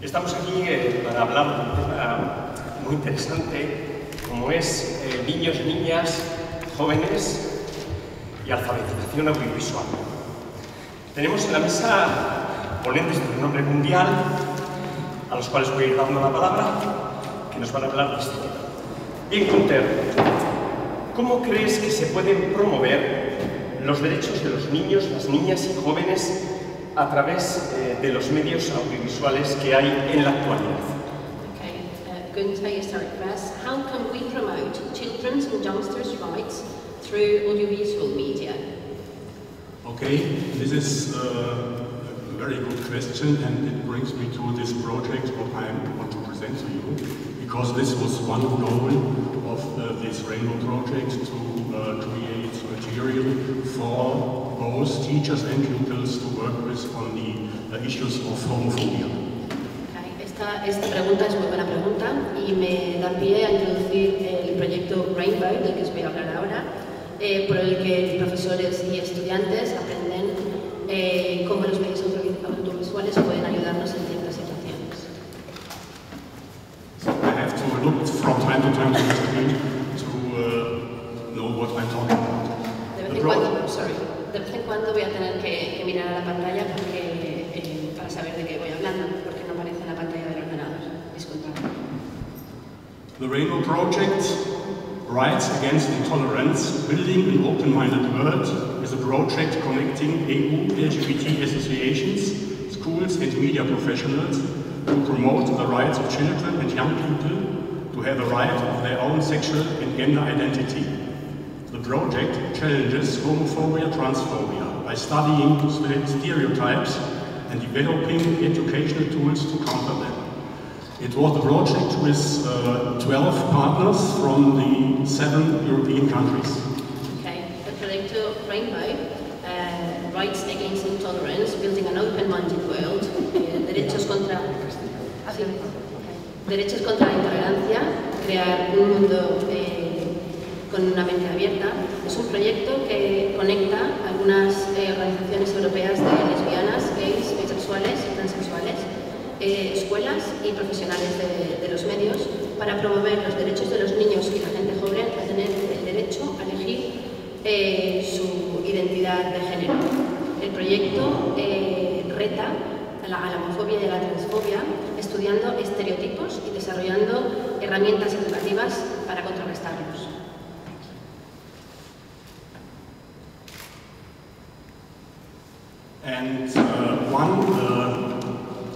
Estamos aquí para hablar de un tema muy interesante, como es niños, niñas, jóvenes y alfabetización audiovisual. Tenemos en la mesa ponentes de renombre mundial, a los cuales voy a ir dando la palabra, que nos van a hablar de este tema. Bien, Gunther, ¿cómo crees que se pueden promover los derechos de los niños, las niñas y jóvenes a través de los medios audiovisuales que hay en la actualidad? Okay, Gunther, you start first. How can we promote children's and youngsters' rights through audiovisual media? Okay, this is a very good question, and it brings me to this project what I want to present to you, because this was one goal of this Rainbow project, to create material for both teachers and pupils to work with on the issues of homophobia. Esta pregunta es muy buena pregunta y me da pie a introducir el proyecto Rainbow, del que os voy a hablar ahora, por el que profesores y estudiantes aprenden cómo los medios audiovisuales pueden ayudarnos en ciertas situaciones. So I have to look from time to time to the screen to know what I'm talking about. De vez en cuando voy a tener que mirar a la pantalla porque, para saber de qué voy hablando, porque no aparece en la pantalla del ordenador. Disculpad. The Rainbow Project, Rights Against Intolerance, Building an Open-Minded World, is a project connecting EU LGBT associations, schools and media professionals to promote the rights of children and young people to have a right of their own sexual and gender identity. The project challenges homophobia, transphobia by studying stereotypes and developing educational tools to counter them. It was a project with 12 partners from the 7 European countries. Okay, el proyecto Rainbow, Rights Against Intolerance, Building an Open-Minded World, derechos contra la intolerancia, crear un mundo con una mente abierta, es un proyecto que conecta algunas organizaciones europeas de lesbianas, gays, bisexuales y transexuales, escuelas y profesionales de los medios, para promover los derechos de los niños y la gente joven a tener el derecho a elegir su identidad de género. El proyecto reta a la homofobia y a la transfobia, estudiando estereotipos y desarrollando herramientas educativas para contrarrestarlos. And one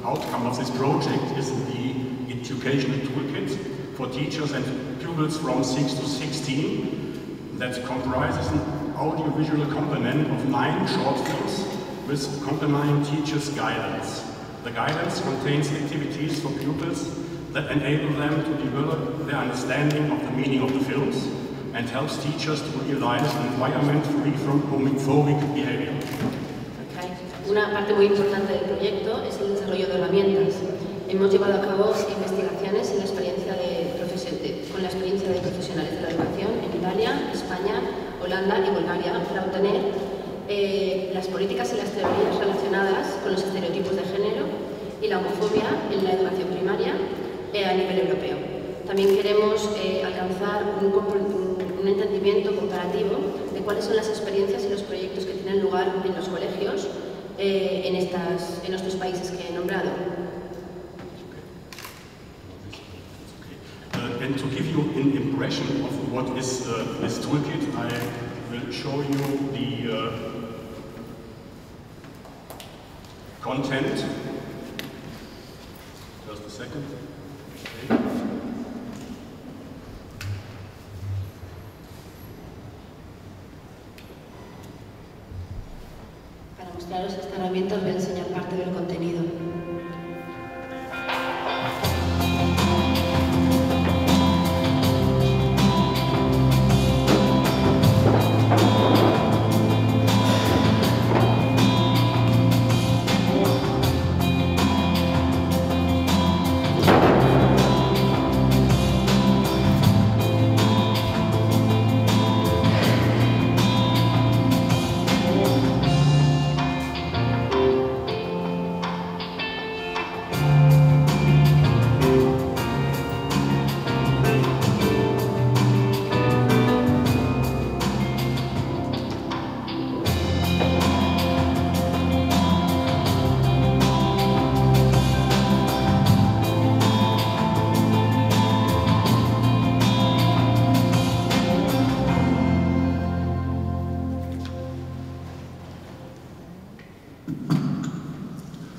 outcome of this project is the educational toolkit for teachers and pupils from 6 to 16 that comprises an audiovisual component of 9 short films with accompanying teachers' guidance. The guidance contains activities for pupils that enable them to develop their understanding of the meaning of the films and helps teachers to realize an environment free from homophobic behavior. Una parte muy importante del proyecto es el desarrollo de herramientas. Hemos llevado a cabo investigaciones con la experiencia de profesionales de la educación en Italia, España, Holanda y Bulgaria para obtener las políticas y las teorías relacionadas con los estereotipos de género y la homofobia en la educación primaria a nivel europeo. También queremos alcanzar un entendimiento comparativo de cuáles son las experiencias y los proyectos que tienen lugar en los colegios en estos países que he nombrado. And to give you an impression of what is this toolkit, I will show you the content. Just a second. Okay. Para mostraros esta herramienta os voy a enseñar parte del contenido.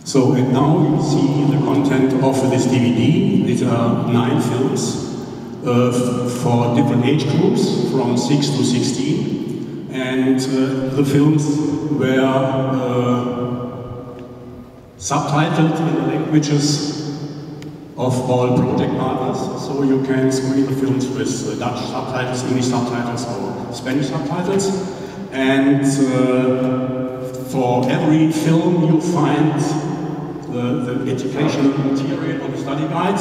So, and now you see the content of this DVD. These are 9 films for different age groups, from 6 to 16. And the films were subtitled in the languages of all project partners. So you can screen the films with Dutch subtitles, English subtitles, or Spanish subtitles. And for every film you find the educational material on the study guide,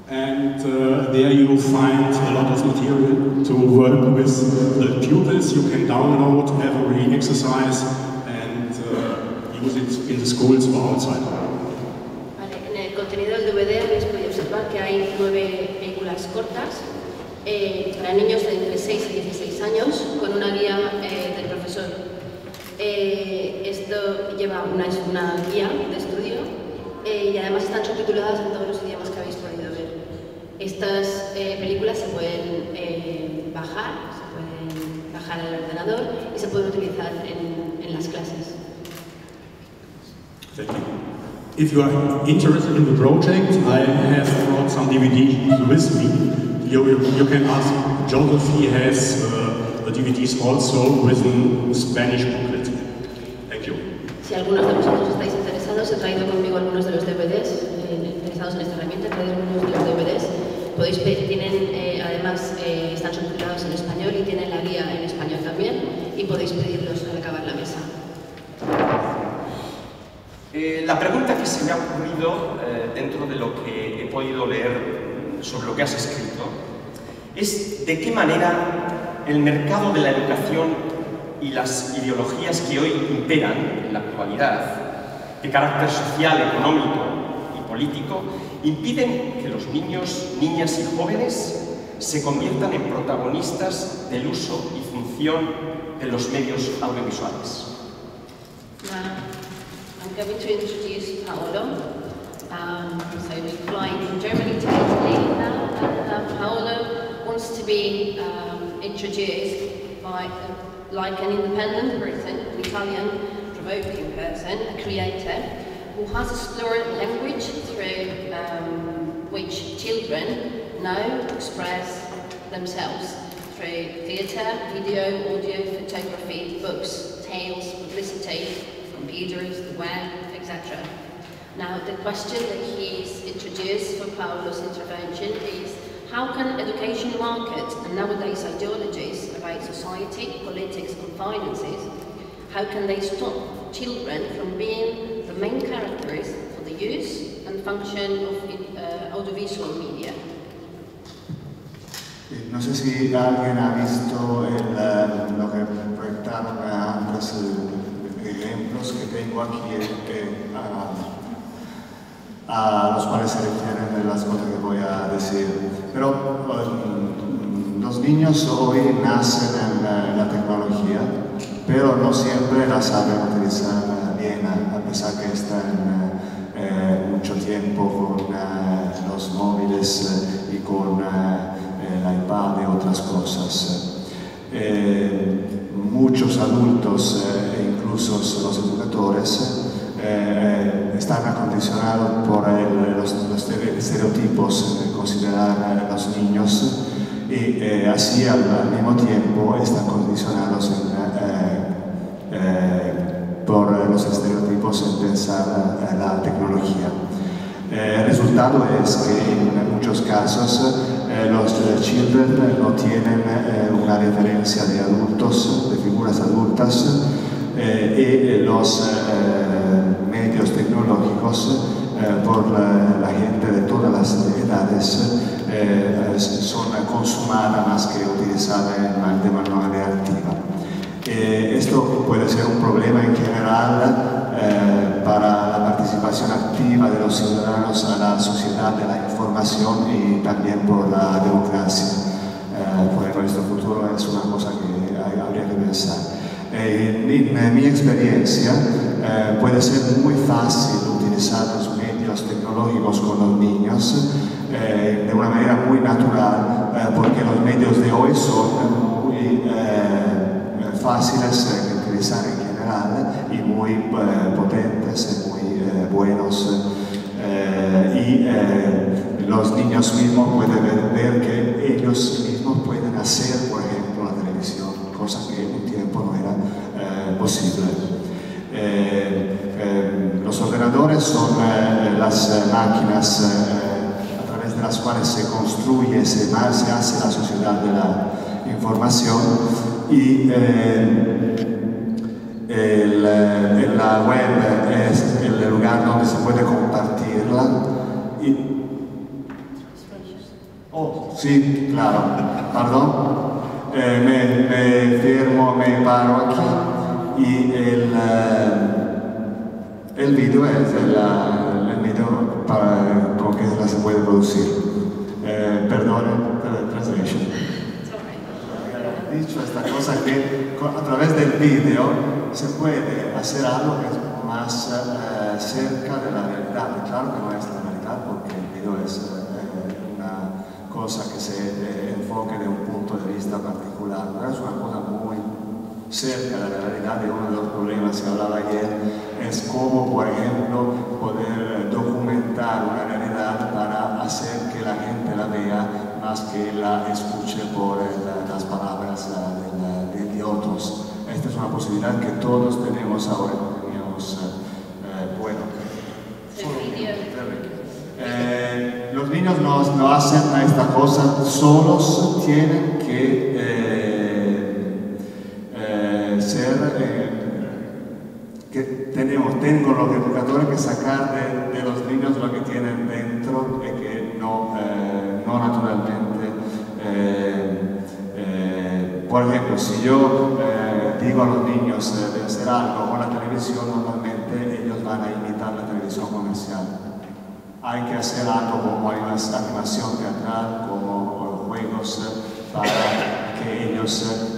and there you find a lot of material to work with the pupils. You can download every exercise and use it in the schools or outside. Vale, en el contenido del DVD habéis podido observar que hay 9 películas cortas para niños de entre 6 y 16 años con una guía del profesor. Esto lleva una guía de estudio y además están subtituladas en todos los idiomas que habéis podido ver. Estas películas se pueden bajar al ordenador y se pueden utilizar en las clases. Thank you. If you are interested in the project, I have brought some DVDs with me. You can ask Joseph, he has the DVDs also with a Spanish booklet. Thank you. Si algunos de vosotros estáis interesados, he traído conmigo algunos de los DVDs interesados en esta herramienta, he traído algunos de los DVDs. Podéis ver, tienen, además están subtitulados en español y tienen la guía en español también y podéis pedirlos al acabar la mesa. La pregunta que se me ha ocurrido dentro de lo que he podido leer sobre lo que has escrito es de qué manera el mercado de la educación y las ideologías que hoy imperan en la actualidad, de carácter social, económico y político, impiden que los niños, niñas y jóvenes se conviertan en protagonistas del uso y función de los medios audiovisuales. I'm going to introduce Paolo. So we're flying from Germany to Italy now, and Paolo wants to be introduced by like an independent person, an Italian provoking person, a creator who has explored language through which children know, express themselves through theatre, video, audio, photography, books, tales, publicity, computers, the web, etc. Now, the question that he's introduced for Paolo's intervention is how can education markets and nowadays ideologies about society, politics and finances, how can they stop children from being the main characters for the use and function of audiovisual media? No sé si alguien ha visto lo que proyectaron antes, ejemplos que tengo aquí a los cuales se refieren las cosas que voy a decir. Pero los niños hoy nacen en la tecnología, pero no siempre la saben utilizar bien, a pesar que están mucho tiempo con los móviles y con el iPad y otras cosas. Muchos adultos, incluso los educadores, están acondicionados por los estereotipos de considerar a los niños y así al mismo tiempo están condicionados por los estereotipos en pensar la tecnología. El resultado es que en muchos casos los children no tienen una referencia de adultos, de figuras adultas, y los medios tecnológicos por la gente de todas las edades son consumadas más que utilizadas de manera activa. Esto puede ser un problema en general para la participación activa de los ciudadanos a la sociedad de la información y también por la democracia. Por nuestro futuro es una cosa que habría que pensar. En mi experiencia puede ser muy fácil utilizar los medios tecnológicos con los niños de una manera muy natural porque los medios de hoy son muy fáciles de utilizar en general y muy potentes parecer muy buenos. Y los niños mismos pueden ver que ellos mismos pueden hacer, por ejemplo, la televisión, cosa que en un tiempo no era posible. Los ordenadores son las máquinas a través de las cuales se construye, se hace la sociedad de la información, y la web es el lugar donde se puede compartirla. Oh, sí, claro, perdón, me firmo, me paro aquí, y el video es el video para con que se puede producir. Perdón, translation. Dicho esta cosa que a través del video se puede hacer algo que es más cerca de la realidad. Claro que no es la realidad, porque el video es una cosa que se enfoque de un punto de vista particular, pero es una cosa muy cerca de la realidad. Y uno de los problemas que hablaba ayer es cómo, por ejemplo, poder documentar una realidad para hacer que la gente la vea más que la escuche por las palabras de otros. Esta es una posibilidad que todos tenemos ahora. Los niños no hacen esta cosa solos, tienen que tengo los educadores que sacar de los niños lo que tienen dentro, y que no naturalmente. Por ejemplo, si yo digo a los niños de hacer algo con la televisión, normalmente ellos van a imitar la televisión comercial. Hay que hacer algo como animación teatral, como juegos, para que ellos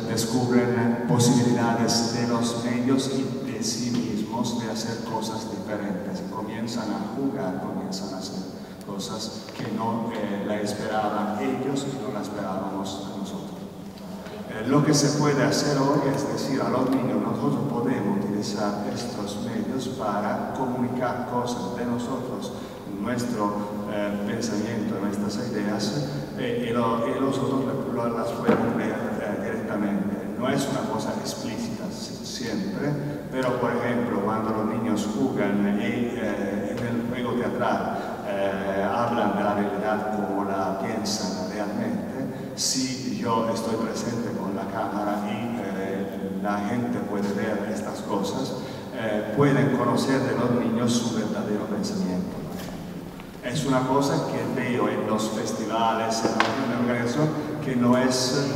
descubren posibilidades de los medios y de sí mismos de hacer cosas diferentes. Comienzan a jugar, comienzan a hacer cosas que no la esperaban ellos y no la esperábamos nosotros. Lo que se puede hacer hoy es decir a los niños: nosotros podemos utilizar estos medios para comunicar cosas de nosotros, nuestro pensamiento, nuestras ideas, y los otros las pueden ver directamente. No es una cosa explícita siempre, pero por ejemplo cuando los niños juegan y en el juego teatral hablan de la realidad como la piensan realmente, si yo estoy presente con la cámara y la gente puede ver estas cosas, pueden conocer de los niños su verdadero pensamiento. Es una cosa que veo en los festivales, en la organización, que no es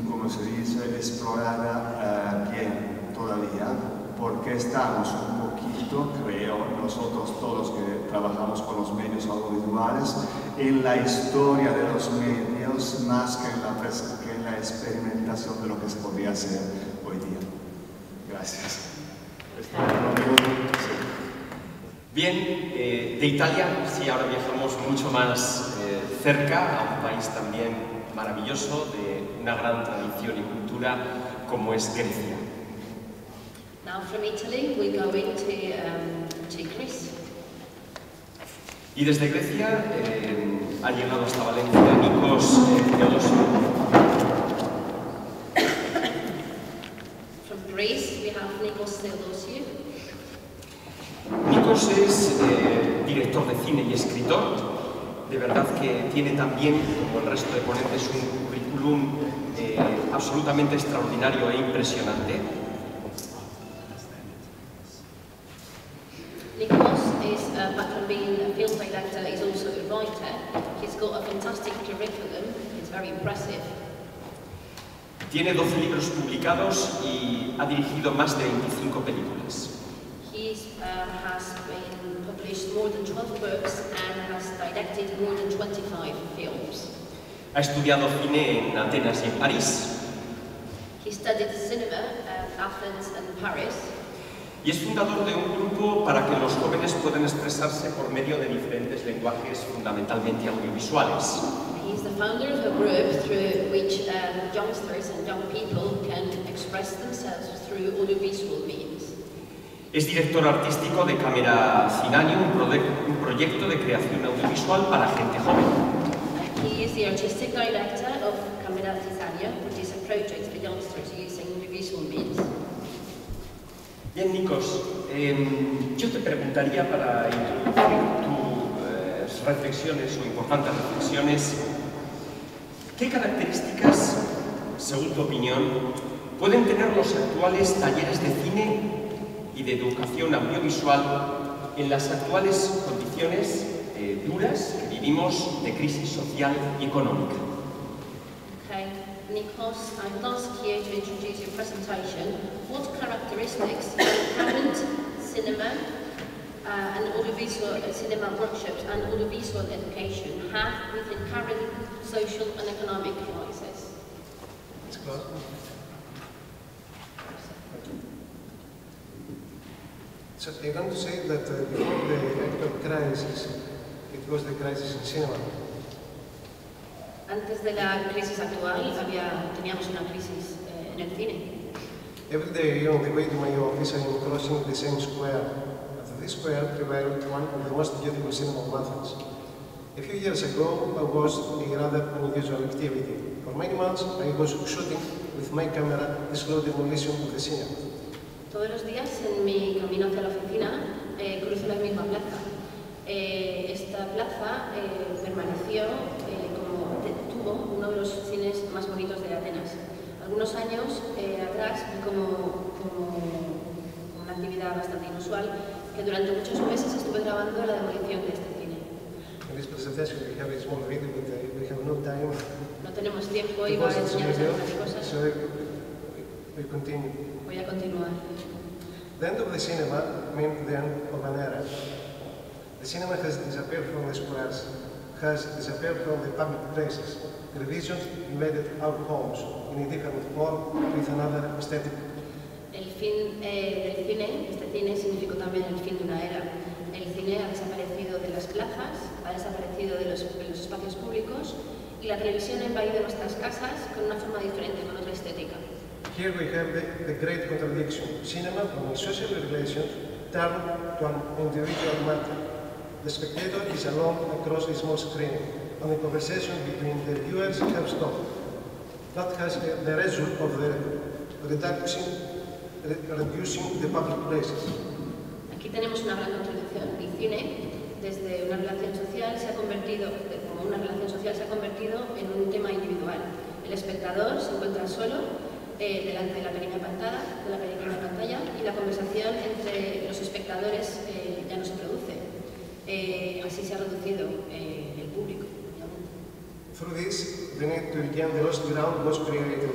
como se dice, explorada bien todavía, porque estamos un poquito, creo, nosotros todos que trabajamos con los medios audiovisuales, en la historia de los medios más que en la experimentación de lo que se podría hacer hoy día. Gracias. Bien, de Italia, sí, ahora viajamos mucho más cerca, a un país también maravilloso, de una gran tradición y cultura como es Grecia. Now from Italy we're going to Greece. Y desde Grecia ha llegado hasta Valencia Nikos Theodosiou. From Greece we have Nikos Theodosiou. Nikos es director de cine y escritor. De verdad que tiene también, como el resto de ponentes, un currículum absolutamente extraordinario e impresionante. Nikos is, apart from being a film director, is also a writer. He's got a fantastic curriculum. It's very impressive. Tiene 12 libros publicados y ha dirigido más de 25 películas. He has been published more than 12 books and has directed more than 25 films. Ha estudiado cine en Atenas y en París. He studied cinema at Athens and Paris. Y es fundador de un grupo para que los jóvenes puedan expresarse por medio de diferentes lenguajes, fundamentalmente audiovisuales. He is the founder of a group through which youngsters and young people can express themselves through audiovisual means. Es director artístico de Camera Cinani, un proyecto de creación audiovisual para gente joven. He is the artistic director of Camera Cinani, which is a project for youngsters using visual means. Bien, Nikos, yo te preguntaría para introducir tus reflexiones o importantes reflexiones, ¿qué características, según tu opinión, pueden tener los actuales talleres de cine y de educación audiovisual en las actuales condiciones duras que vivimos de crisis social y económica? Okay, Nikos, I'd ask you to introduce your presentation. What characteristics do current cinema and audiovisual cinema workshops and audiovisual education have within current social and economic crisis? So I'm going to say that before the actual crisis, it was the crisis in cinema. Antes de la crisis actual teníamos una crisis en el cine. Every day on the way to my office, I am crossing the same square. At this square prevailed one of the most beautiful cinema of Athens. A few years ago, I was a rather unusual activity. For many months, I was shooting with my camera the slow demolition of the cinema. Todos los días en mi camino hacia la oficina cruzo la misma plaza. Esta plaza permaneció tuvo uno de los cines más bonitos de Atenas. Algunos años atrás vi como una actividad bastante inusual que durante muchos meses estuve grabando la demolición de este cine. In this presentation we have a small video, but we have no time. No tenemos tiempo y voy a enseñaros algunas cosas. So we continue. Voy a continuar. The end of the cinema meant the end of an era. The cinema has disappeared from the squares, has disappeared from the public places. Television invaded our homes in a different form with another aesthetic. El fin del cine, este cine significó también el fin de una era. El cine ha desaparecido de las plazas, ha desaparecido de los espacios públicos y la televisión ha invadido nuestras casas con una forma diferente, con otra estética. Here we have the great contradiction. Cinema, from a social relation, turned to an individual matter. The spectator is alone across a small screen, and the conversation between the viewers have stopped. That has the result of the reducing the public places. Aquí tenemos una gran contradicción. El cine, desde una relación social, se ha convertido en un tema individual. El espectador se encuentra solo delante de la pequeña pantalla y la conversación entre los espectadores ya no se produce. Así se ha reducido el público. Through this, the need to regain the lost ground was created.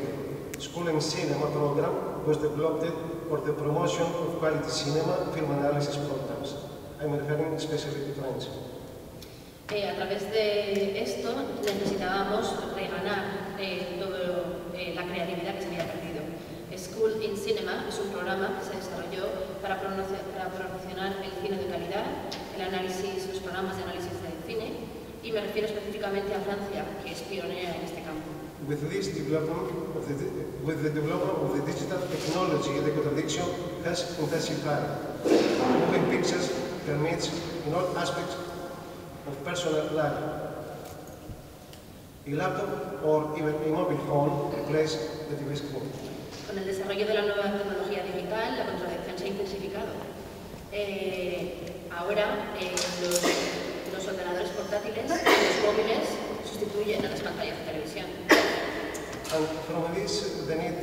School and cinema program was developed for the promotion of quality cinema film analysis programs. I'm referring especially to French. A través de esto necesitábamos reganar toda la creatividad que se había perdido. School in Cinema es un programa que se desarrolló para promocionar el cine de calidad, los programas de análisis del cine, y me refiero específicamente a Francia, que es pionera en este campo. With the development of the digital technology, the contradiction has intensified. Moving pictures permits in all aspects of personal life. A laptop or even a mobile phone replace the TV screen. Con el desarrollo de la nueva tecnología digital, la contradicción se ha intensificado. Ahora los ordenadores portátiles y los móviles sustituyen a las pantallas de televisión. And from this, the need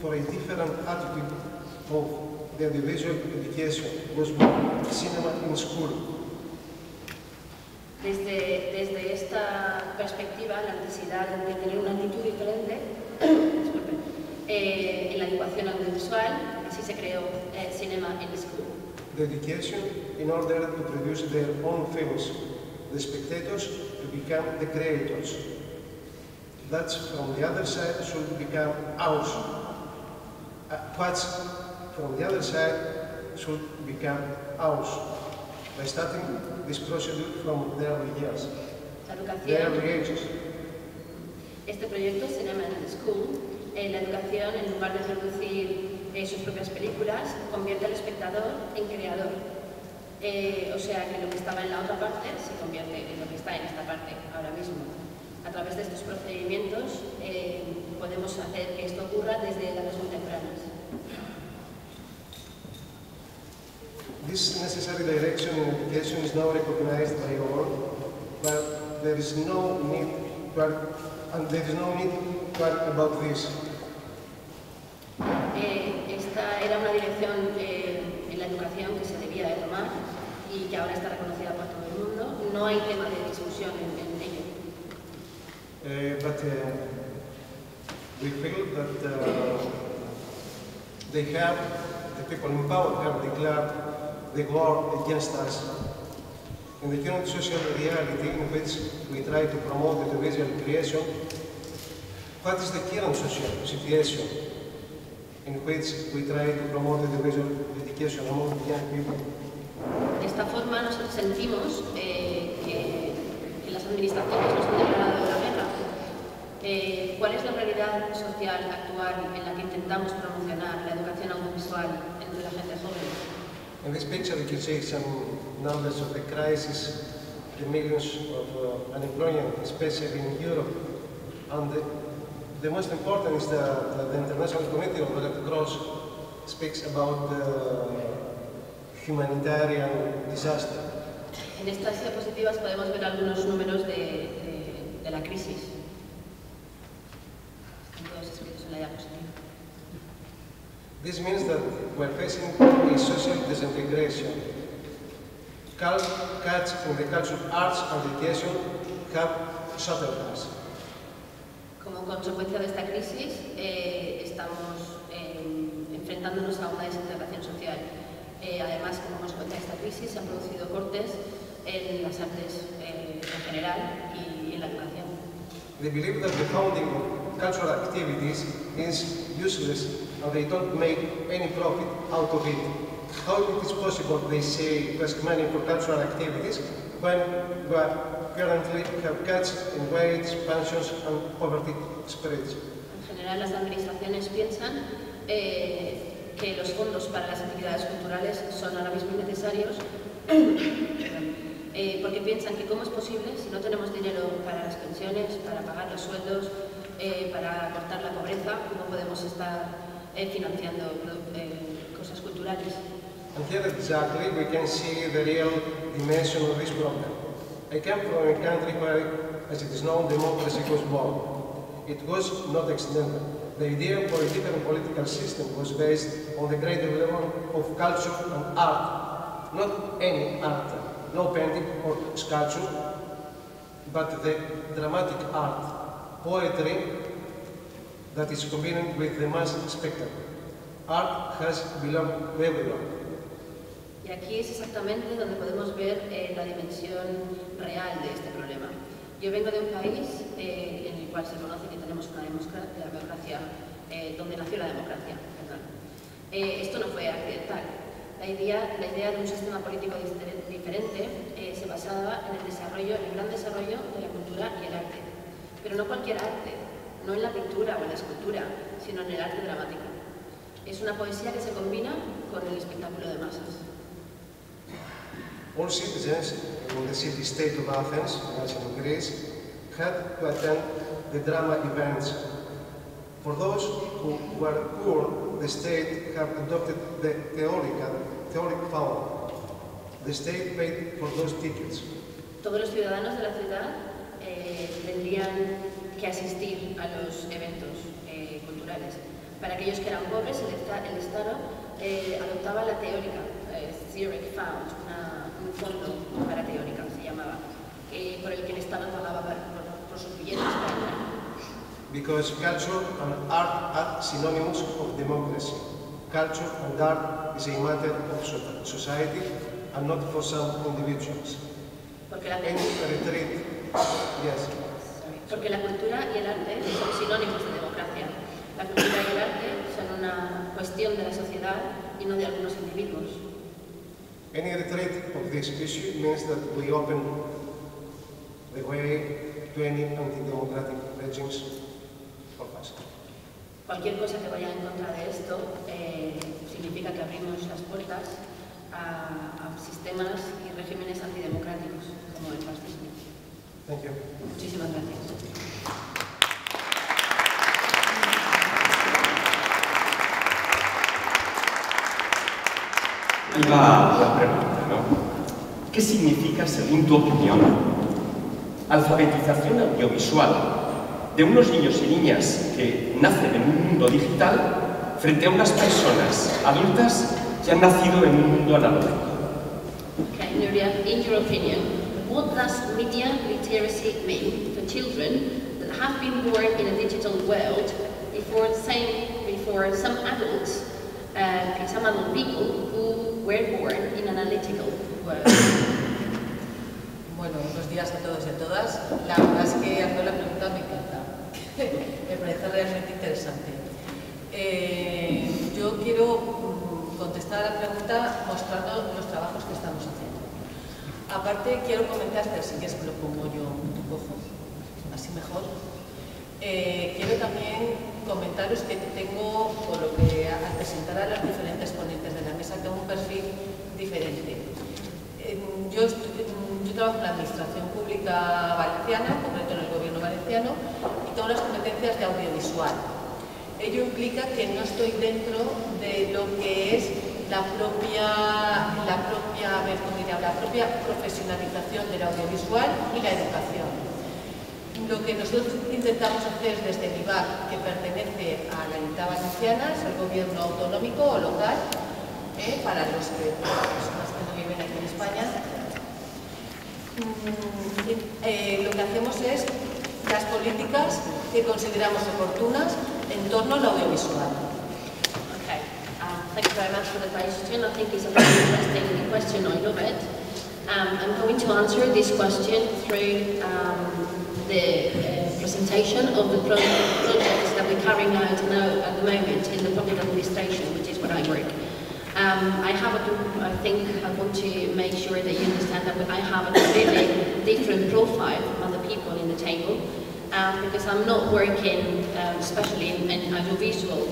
for a different attitude of the audiovisual education was born. Cinema in school. Desde esta perspectiva, la necesidad de tener una actitud diferente en la educación audiovisual, así se creó Cinema in School. The education in order to produce their own films, the spectators to become the creators. That from the other side should become ours. What's from the other side should become ours. By starting this procedure from the early years, the early ages. Este proyecto, Cinema in School, la educación, en lugar de producir sus propias películas, convierte al espectador en creador. O sea que lo que estaba en la otra parte se convierte en lo que está en esta parte ahora mismo. A través de estos procedimientos podemos hacer que esto ocurra desde edades muy tempranas. This necessary direction in education is now recognized by all, but there is no need to talk about this. Esta era una dirección en la educación que se debía de tomar y que ahora está reconocida por todo el mundo. No hay tema de discusión en ello. But we feel that the people in power have declared the war against us. In the current social reality in which we try to promote individual creation, what is the current social situation in which we try to promote individual education among young people? De esta forma nos sentimos que las administraciones nos han declarado la guerra. ¿Cuál es la realidad social actual en la que intentamos promocionar la educación audiovisual entre la gente joven? In this picture you can see some numbers of the crisis, the millions of unemployment, especially in Europe. And the most important is that the International Committee of the Red Cross speaks about the humanitarian disaster. En estas diapositivas podemos ver algunos números de la crisis. Están todos escritos en la diapositiva. This means that we're facing a social disintegration. Cuts in the culture, arts and education have shattered us. Como consecuencia de esta crisis, estamos enfrentándonos a una desintegración social. Además, como consecuencia de esta crisis, se han producido cortes en las artes en general y en la educación. They believe that the funding of cultural activities is useless and they don't make any profit out of it. How it is possible, they say, to ask money for cultural activities when we currently have cuts in wage, pensions and poverty spreads? En general, las administraciones piensan que los fondos para las actividades culturales son ahora mismo innecesarios porque piensan que cómo es posible, si no tenemos dinero para las pensiones, para pagar los sueldos, para cortar la pobreza, cómo podemos estar financiando cosas culturales. And here exactly we can see the real dimension of this problem. I come from a country where, as it is known, democracy was born. It was not accidental. The idea for a different political system was based on the great development of culture and art. Not any art, no painting or sculpture, but the dramatic art, poetry that is combined with the mass spectacle. Art has belonged to everyone. Y aquí es exactamente donde podemos ver la dimensión real de este problema. Yo vengo de un país en el cual se conoce que tenemos una democracia, donde nació la democracia. Esto no fue accidental. La idea de un sistema político diferente se basaba en el gran desarrollo de la cultura y el arte. Pero no cualquier arte, no en la pintura o en la escultura, sino en el arte dramático. Es una poesía que se combina con el espectáculo de masas. All citizens in the city-state of Athens, ancient Greece, had to attend the drama events. For those who were poor, the state had adopted the theoric fund. The state paid for those tickets. Todos los ciudadanos de la ciudad tendrían que asistir a los eventos culturales. Para aquellos que eran pobres, el Estado adoptaba la teórica, theoric fund, un fondo para teórica se llamaba, por el que el Estado pagaba por sus billetes para entrar. Because culture and art are synonyms of democracy. Culture and art is a matter of society and not for some individuals. Porque la cultura y el arte son sinónimos de democracia. La cultura y el arte son una cuestión de la sociedad y no de algunos individuos. Any retreat of this issue means that we open the way to any anti-democratic regimes for us. Cualquier cosa que vaya en contra de esto significa que abrimos las puertas a sistemas y regímenes antidemocráticos, como el fascismo. Thank you. Muchísimas gracias. Ahí va la pregunta, ¿no? ¿Qué significa, según tu opinión, alfabetización audiovisual de unos niños y niñas que nacen en un mundo digital frente a unas personas adultas que han nacido en un mundo analógico? Okay, Nuria, in your opinion, what does media literacy mean for children that have been born in a digital world before some adults and some adult people who were born in an analytical world? Bueno, buenos días a todos y a todas. La verdad es que hacer la pregunta me encanta. Me parece realmente interesante. Yo quiero contestar a la pregunta mostrando los trabajos que estamos haciendo. Aparte, quiero comentarte, así que lo pongo yo en tu cojo, así mejor. Quiero también comentaros que tengo, por lo que al presentar a los diferentes ponentes de la mesa, tengo un perfil diferente. Yo trabajo en la Administración Pública Valenciana, en concreto en el Gobierno valenciano, y tengo las competencias de audiovisual. Ello implica que no estoy dentro de lo que es la propia profesionalización del audiovisual y la educación. Lo que nosotros intentamos hacer desde el IVAC, que pertenece a la Unidad Valenciana, es el gobierno autonómico o local, para las personas que no viven aquí en España. Lo que hacemos es las políticas que consideramos oportunas en torno al audiovisual. Okay, thank you very much for the question. I think it's a very interesting question. I love it. I'm going to answer this question through the presentation of the projects that we're carrying out now at the moment in the public administration, which is where I work. I think I want to make sure that you understand that I have a completely different profile from the people in the table, because I'm not working especially in audiovisual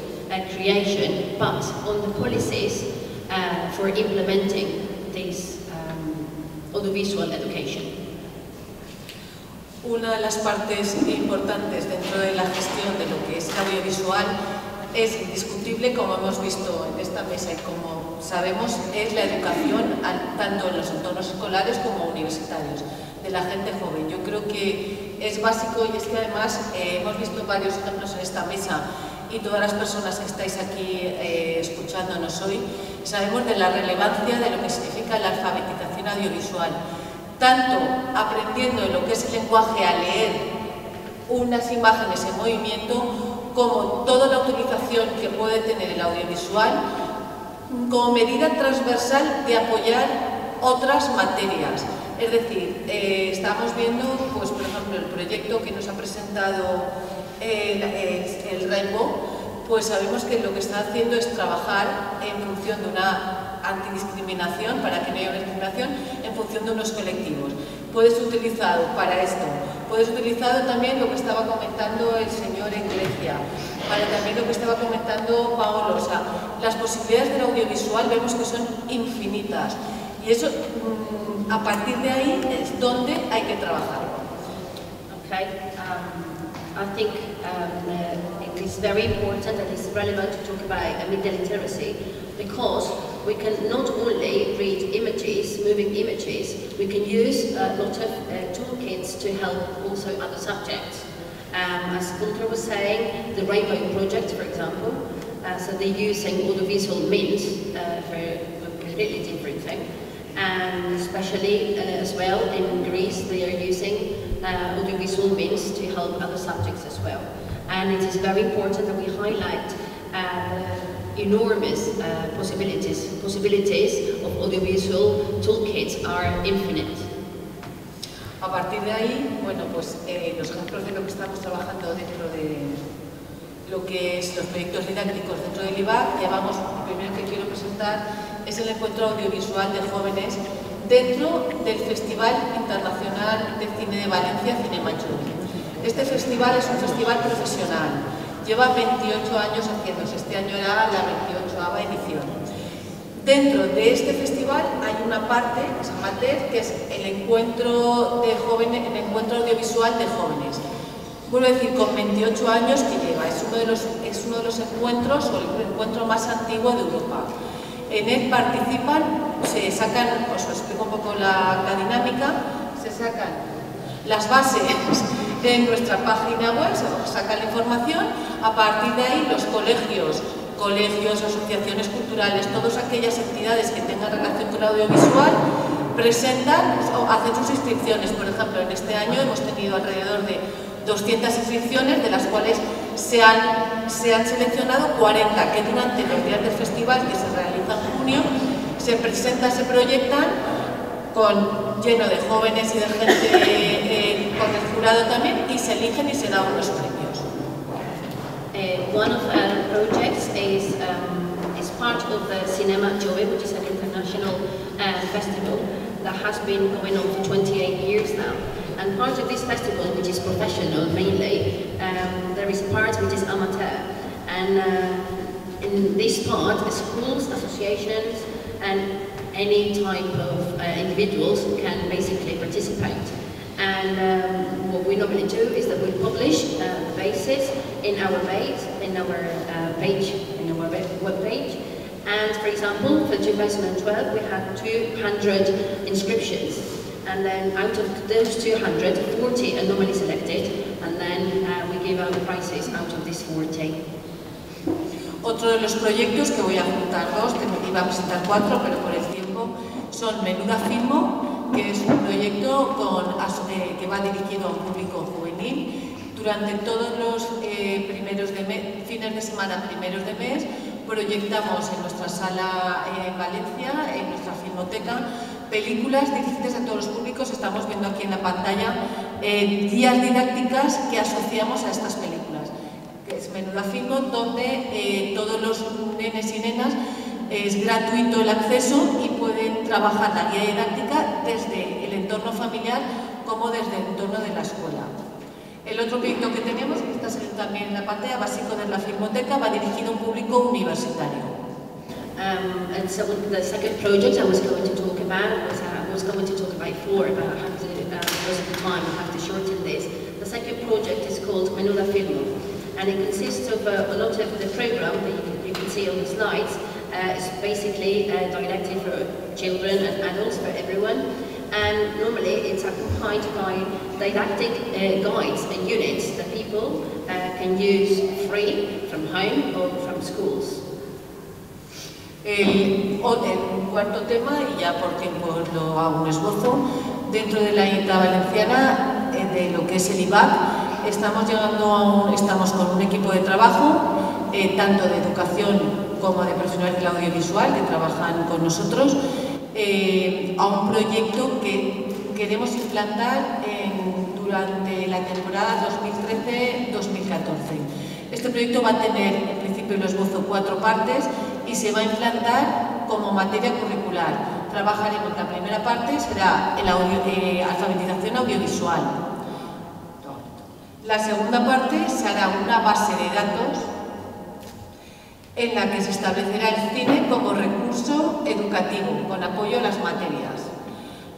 creation, but on the policies for implementing this audiovisual education. Una de las partes importantes dentro de la gestión de lo que es el audiovisual es indiscutible, como hemos visto en esta mesa y como sabemos, es la educación tanto en los entornos escolares como universitarios de la gente joven. Yo creo que es básico, y es que además hemos visto varios ejemplos en esta mesa y todas las personas que estáis aquí escuchándonos hoy, sabemos de la relevancia de lo que significa la alfabetización audiovisual, tanto aprendiendo lo que es el lenguaje a leer unas imágenes en movimiento, como toda la utilización que puede tener el audiovisual como medida transversal de apoyar otras materias. Es decir, estamos viendo, pues, por ejemplo, el proyecto que nos ha presentado el Rainbow, pues sabemos que lo que está haciendo es trabajar en función de una antidiscriminación, para que no haya una discriminación, en función de unos colectivos. Puede ser utilizado para esto, puede ser utilizado también lo que estaba comentando el señor en Grecia, para también lo que estaba comentando Paolo. O sea, las posibilidades del audiovisual vemos que son infinitas, y eso, a partir de ahí, es donde hay que trabajar. Okay. I think it is very important and it's relevant to talk about media literacy, because we can not only read images, moving images, we can use a lot of toolkits to help also other subjects. As Contra was saying, the Rainbow Project, for example, so they're using audiovisual means for a completely different thing. And especially as well in Greece, they are using audiovisual means to help other subjects as well. And it is very important that we highlight enormous possibilities of audiovisual toolkits are infinite. A partir de ahí, bueno, pues los ejemplos de lo que estamos trabajando dentro de lo que es los proyectos didácticos dentro del IVAC, llevamos, el primero que quiero presentar es el encuentro audiovisual de jóvenes dentro del Festival Internacional de Cine de Valencia, Cinema Journey. Este festival es un festival profesional. lleva 28 años haciéndose, este año era la 28ª edición. Dentro de este festival hay una parte, que es amateur, que es el encuentro de jóvenes, el encuentro audiovisual de jóvenes. Vuelvo a decir, con 28 años que lleva, es uno de los encuentros, o el encuentro más antiguo de Europa. En él participan, se sacan, os explico un poco la dinámica, se sacan las bases en nuestra página web, se saca la información, a partir de ahí los colegios, asociaciones culturales, todas aquellas entidades que tengan relación con el audiovisual, presentan o hacen sus inscripciones. Por ejemplo, en este año hemos tenido alrededor de 200 inscripciones, de las cuales se han seleccionado 40, que durante los días del festival, que se realiza en junio, se presentan, se proyectan lleno de jóvenes y de gente con el jurado también, y se eligen y se dan los premios. One of our projects is part of the Cinema Jove, which is an international festival that has been going on for 28 years now. And part of this festival, which is professional mainly, there is a part which is amateur. And in this part, schools, associations, and any type of individuals can basically participate. And what we normally do is that we publish the bases in our page, web page. And for example, for 2012, we had 200 inscriptions. And then out of those 200, 40 are normally selected, and then we give out prizes out of these 40. Otro de los proyectos, que voy a juntar dos, iba a presentar 4, pero por el tiempo, son Menuda Filmo, que es un proyecto que va dirigido a un público juvenil. Durante todos los fines de semana, primeros de mes, proyectamos en nuestra sala en Valencia, en nuestra filmoteca, películas dirigidas a todos los públicos. Estamos viendo aquí en la pantalla guías didácticas que asociamos a estas películas, que es Menuda Filmo, donde todos los nenes y nenas es gratuito el acceso y pueden trabajar la guía didáctica desde el entorno familiar como desde el entorno de la escuela. El otro proyecto que tenemos, que está saliendo también en la pantalla, básico de la filmoteca, va dirigido a un público universitario. And so the second project I was going to talk about was I was going to talk about 4, but I have to, because of the time, I have to shorten this. The second project is called Menuda Filmo, and it consists of a lot of the program that you can see on the slides. It's basically directed for children and adults, for everyone. And normally it's accompanied by didactic guides and units that people can use free from home or from schools. El cuarto tema, y ya por tiempo lo hago un esbozo, dentro de la IETA valenciana, de lo que es el IVAC, estamos con un equipo de trabajo, tanto de educación como de profesionales del audiovisual que trabajan con nosotros, a un proyecto que queremos implantar durante la temporada 2013-2014. Este proyecto va a tener, en principio lo esbozo, 4 partes y se va a implantar como materia curricular. Trabajaremos, la primera parte será alfabetización audiovisual. La segunda parte será una base de datos en la que se establecerá el cine como recurso educativo, con apoyo a las materias.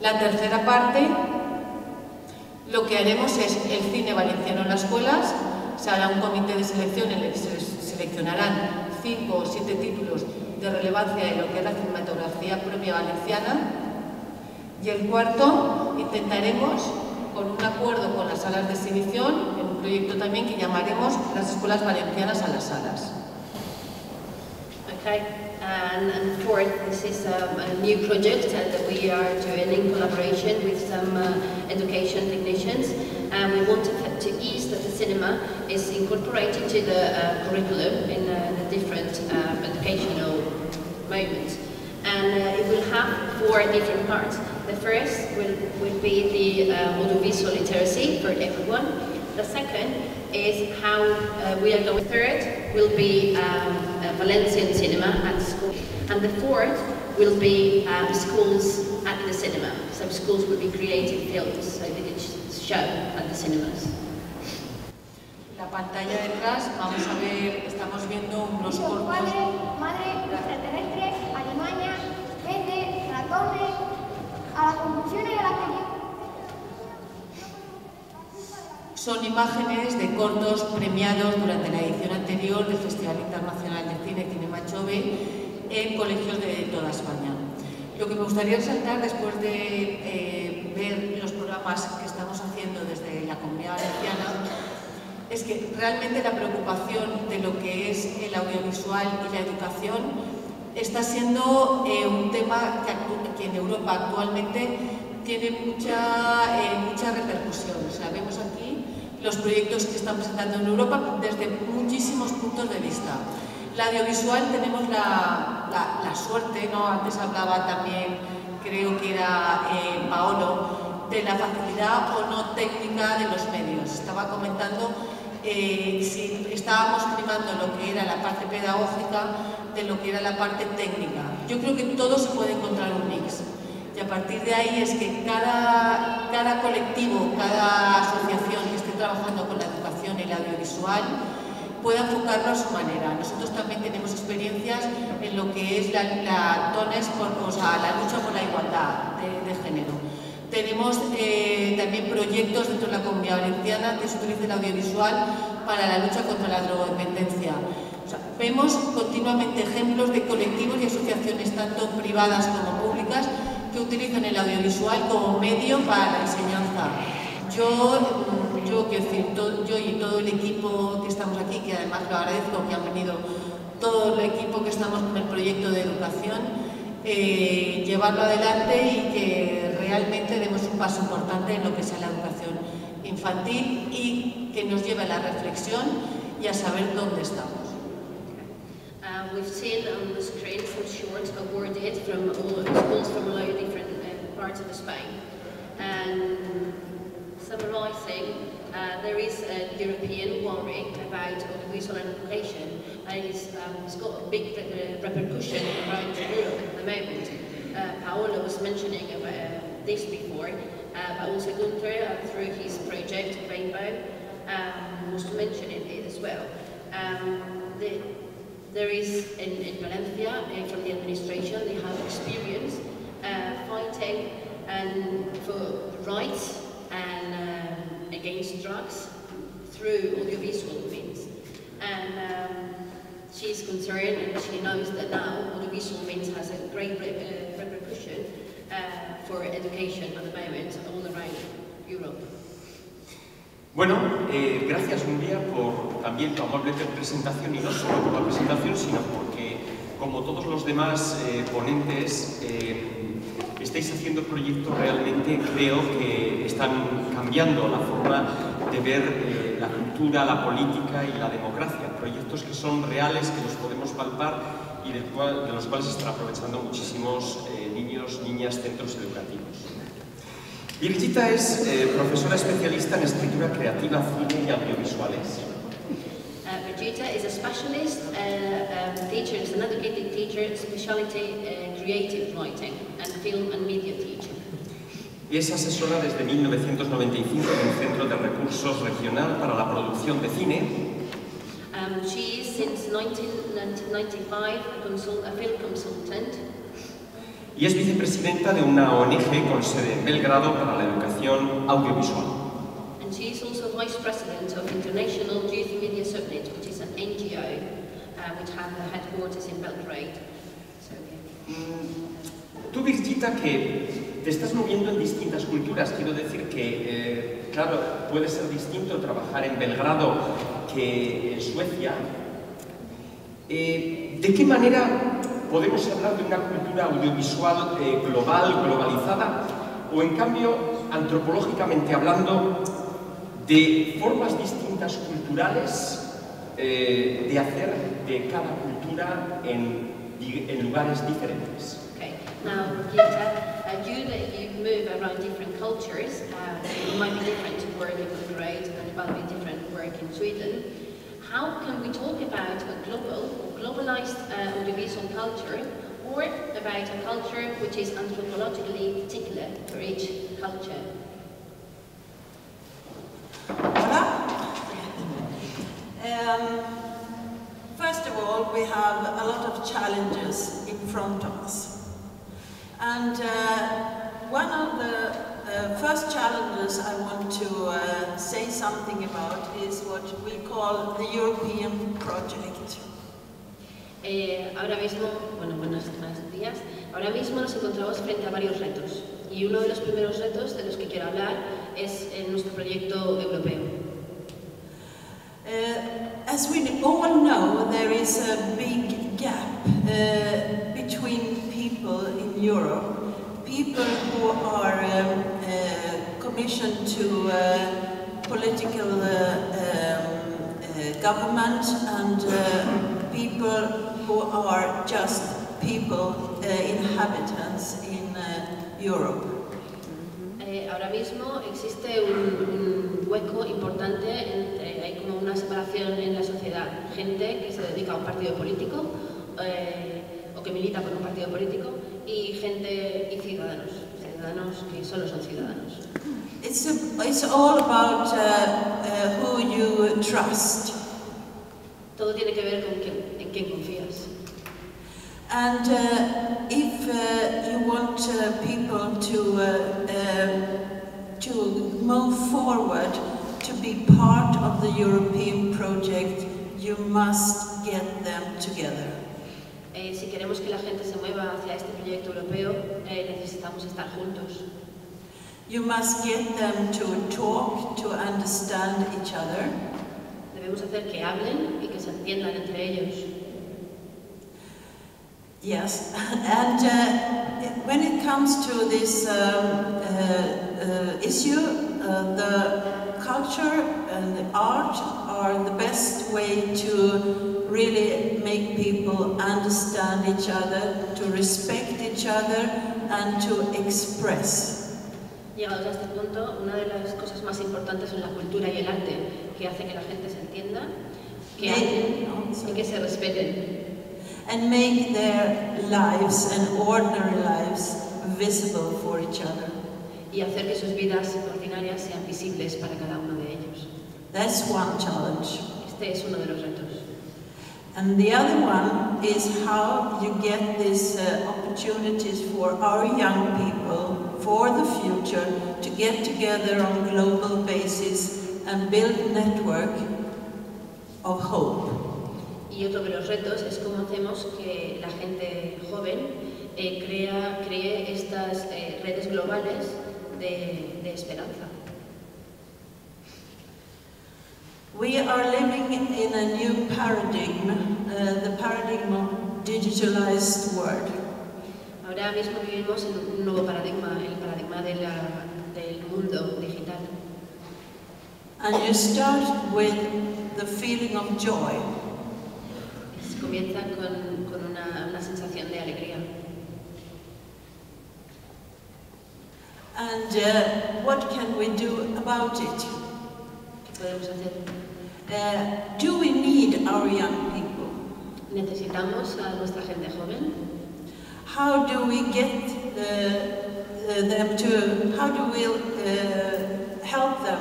La tercera parte, lo que haremos es el cine valenciano en las escuelas, se hará un comité de selección en el que se seleccionarán 5 o 7 títulos de relevancia de lo que es la cinematografía propia valenciana. Y el cuarto, intentaremos, con un acuerdo con las salas de exhibición, en un proyecto también que llamaremos las escuelas valencianas a las salas. Okay, and fourth, this is a new project that we are doing in collaboration with some education technicians, and we want to ease that the cinema is incorporated to the curriculum in the different educational moments. And it will have 4 different parts. The first will be the audiovisual literacy for everyone. The second is how we are going. Third will be Valencian cinema at school. And the fourth will be schools at the cinema. So schools will be creating films so they can show at the cinemas. la pantalla detrás vamos a ver, estamos viendo unos cortos. Madre, extraterrestre, Alemania, peces, ratones, a la confusión y a la película. Son imágenes de cortos premiados durante la edición anterior del Festival Internacional de Cine Cinema Jove en colegios de toda España. Lo que me gustaría resaltar después de ver los programas que estamos haciendo desde la Comunidad Valenciana es que realmente la preocupación de lo que es el audiovisual y la educación está siendo un tema que en Europa actualmente tiene mucha repercusión. O sea, vemos aquí los proyectos que están presentando en Europa desde muchísimos puntos de vista. La audiovisual tenemos la suerte, ¿no? Antes hablaba también, creo que era Paolo, de la facilidad o no técnica de los medios. Estaba comentando si estábamos primando lo que era la parte pedagógica de lo que era la parte técnica. Yo creo que todo se puede encontrar un mix. Y a partir de ahí es que cada colectivo, cada asociación que esté trabajando con la educación y el audiovisual pueda enfocarlo a su manera. Nosotros también tenemos experiencias en lo que es la lucha por la igualdad de género. Tenemos también proyectos dentro de la Comunidad Valenciana que se utiliza el audiovisual para la lucha contra la drogodependencia. O sea, vemos continuamente ejemplos de colectivos y asociaciones, tanto privadas como públicas, que utilizan el audiovisual como medio para la enseñanza. Yo quiero decir, yo y todo el equipo que estamos aquí, que además lo agradezco, que han venido todo el equipo que estamos con el proyecto de educación, llevarlo adelante y que realmente demos un paso importante en lo que sea la educación infantil y que nos lleve a la reflexión y a saber dónde estamos. We've seen on the screen some shorts awarded from schools from a lot of different parts of Spain. And summarising, there is a European worry about audiovisual education, and it's got a big repercussion around Europe at the moment. Paolo was mentioning about this before, but also Gunther, through his project Rainbow, was mentioning it as well. There is in Valencia, from the administration, they have experience fighting for rights and against drugs through audiovisual means. And she's concerned, and she knows that now audiovisual means has a great repercussion for education at the moment all around Europe. Bueno, gracias Nuria por también tu amable presentación, y no solo por la presentación, sino porque, como todos los demás ponentes, estáis haciendo proyectos realmente, creo que están cambiando la forma de ver la cultura, la política y la democracia. Proyectos que son reales, que los podemos palpar y de los cuales están aprovechando muchísimos niños, niñas, centros educativos. Birgitta es profesora especialista en escritura creativa, cine y audiovisuales. Birgitta is a specialist teacher, is an educated teacher, specialty creative writing and film and media teacher. Y es asesora desde 1995 en el Centro de Recursos Regional para la Producción de Cine. She is since 1995 a film consultant. Y es vicepresidenta de una ONG con sede en Belgrado para la educación audiovisual. And she is also vice president of International Youth Media Summit, which is an NGO which has the headquarters in Belgrade. So, Tú, Birgitta, que te estás moviendo en distintas culturas, quiero decir que, claro, puede ser distinto trabajar en Belgrado que en Suecia. ¿De qué manera podemos hablar de una cultura audiovisual global, globalizada, o en cambio, antropológicamente hablando, de formas distintas culturales de hacer de cada cultura en lugares diferentes? okay. Now, Birgitta, you move around different cultures. It might be different to work in Belgrade, and it might be different to work in Sweden. How can we talk about a globalized audiovisual culture, or about a culture which is anthropologically particular for each culture? Hola. First of all, we have a lot of challenges in front of us. And one of the first challenges I want to say something about is what we call the European project. Ahora mismo, buenos días. Ahora mismo nos encontramos frente a varios retos. Y uno de los primeros retos de los que quiero hablar es nuestro proyecto europeo. As we all know, there is a big gap between people in Europe. People who are commissioned to political government and people who are just people, inhabitants in Europe. Ahora mismo existe un hueco importante, hay como una separación en la sociedad. Gente que se dedica a un partido político o que milita por un partido político y gente y ciudadanos que solo son ciudadanos. It's all about who you trust. Todo tiene que ver con en quién confías. And if you want people to move forward, to be part of the European project, you must get them together. Si queremos que la gente se mueva hacia este proyecto europeo, necesitamos estar juntos. You must get them to talk, to understand each other. Debemos hacer que hablen y que se entiendan entre ellos. Yes, and when it comes to this issue, the culture and the art are the best way to really make people understand each other, to respect each other, and to express. Llegados a este punto, una de las cosas más importantes son la cultura y el arte, que hace que la gente se entienda, que hablen y que se respeten. And make their lives and ordinary lives visible for each other. Y hacer que sus vidas ordinarias sean visibles para cada uno de ellos. That's one challenge. Este es uno de los retos. And the other one is how you get these opportunities for our young people, for the future, to get together on a global basis and build a network of hope. Y otro de los retos es cómo hacemos que la gente joven cree estas redes globales de esperanza. We are living in a new paradigm, the paradigm of digitalized world. Ahora mismo vivimos en un nuevo paradigma, el paradigma del mundo digital. And you start with the feeling of joy. Comienza con una sensación de alegría. And what can we do about it? ¿Qué podemos hacer? Do we need our young people? ¿Necesitamos a nuestra gente joven? How do we get them to, how do we help them,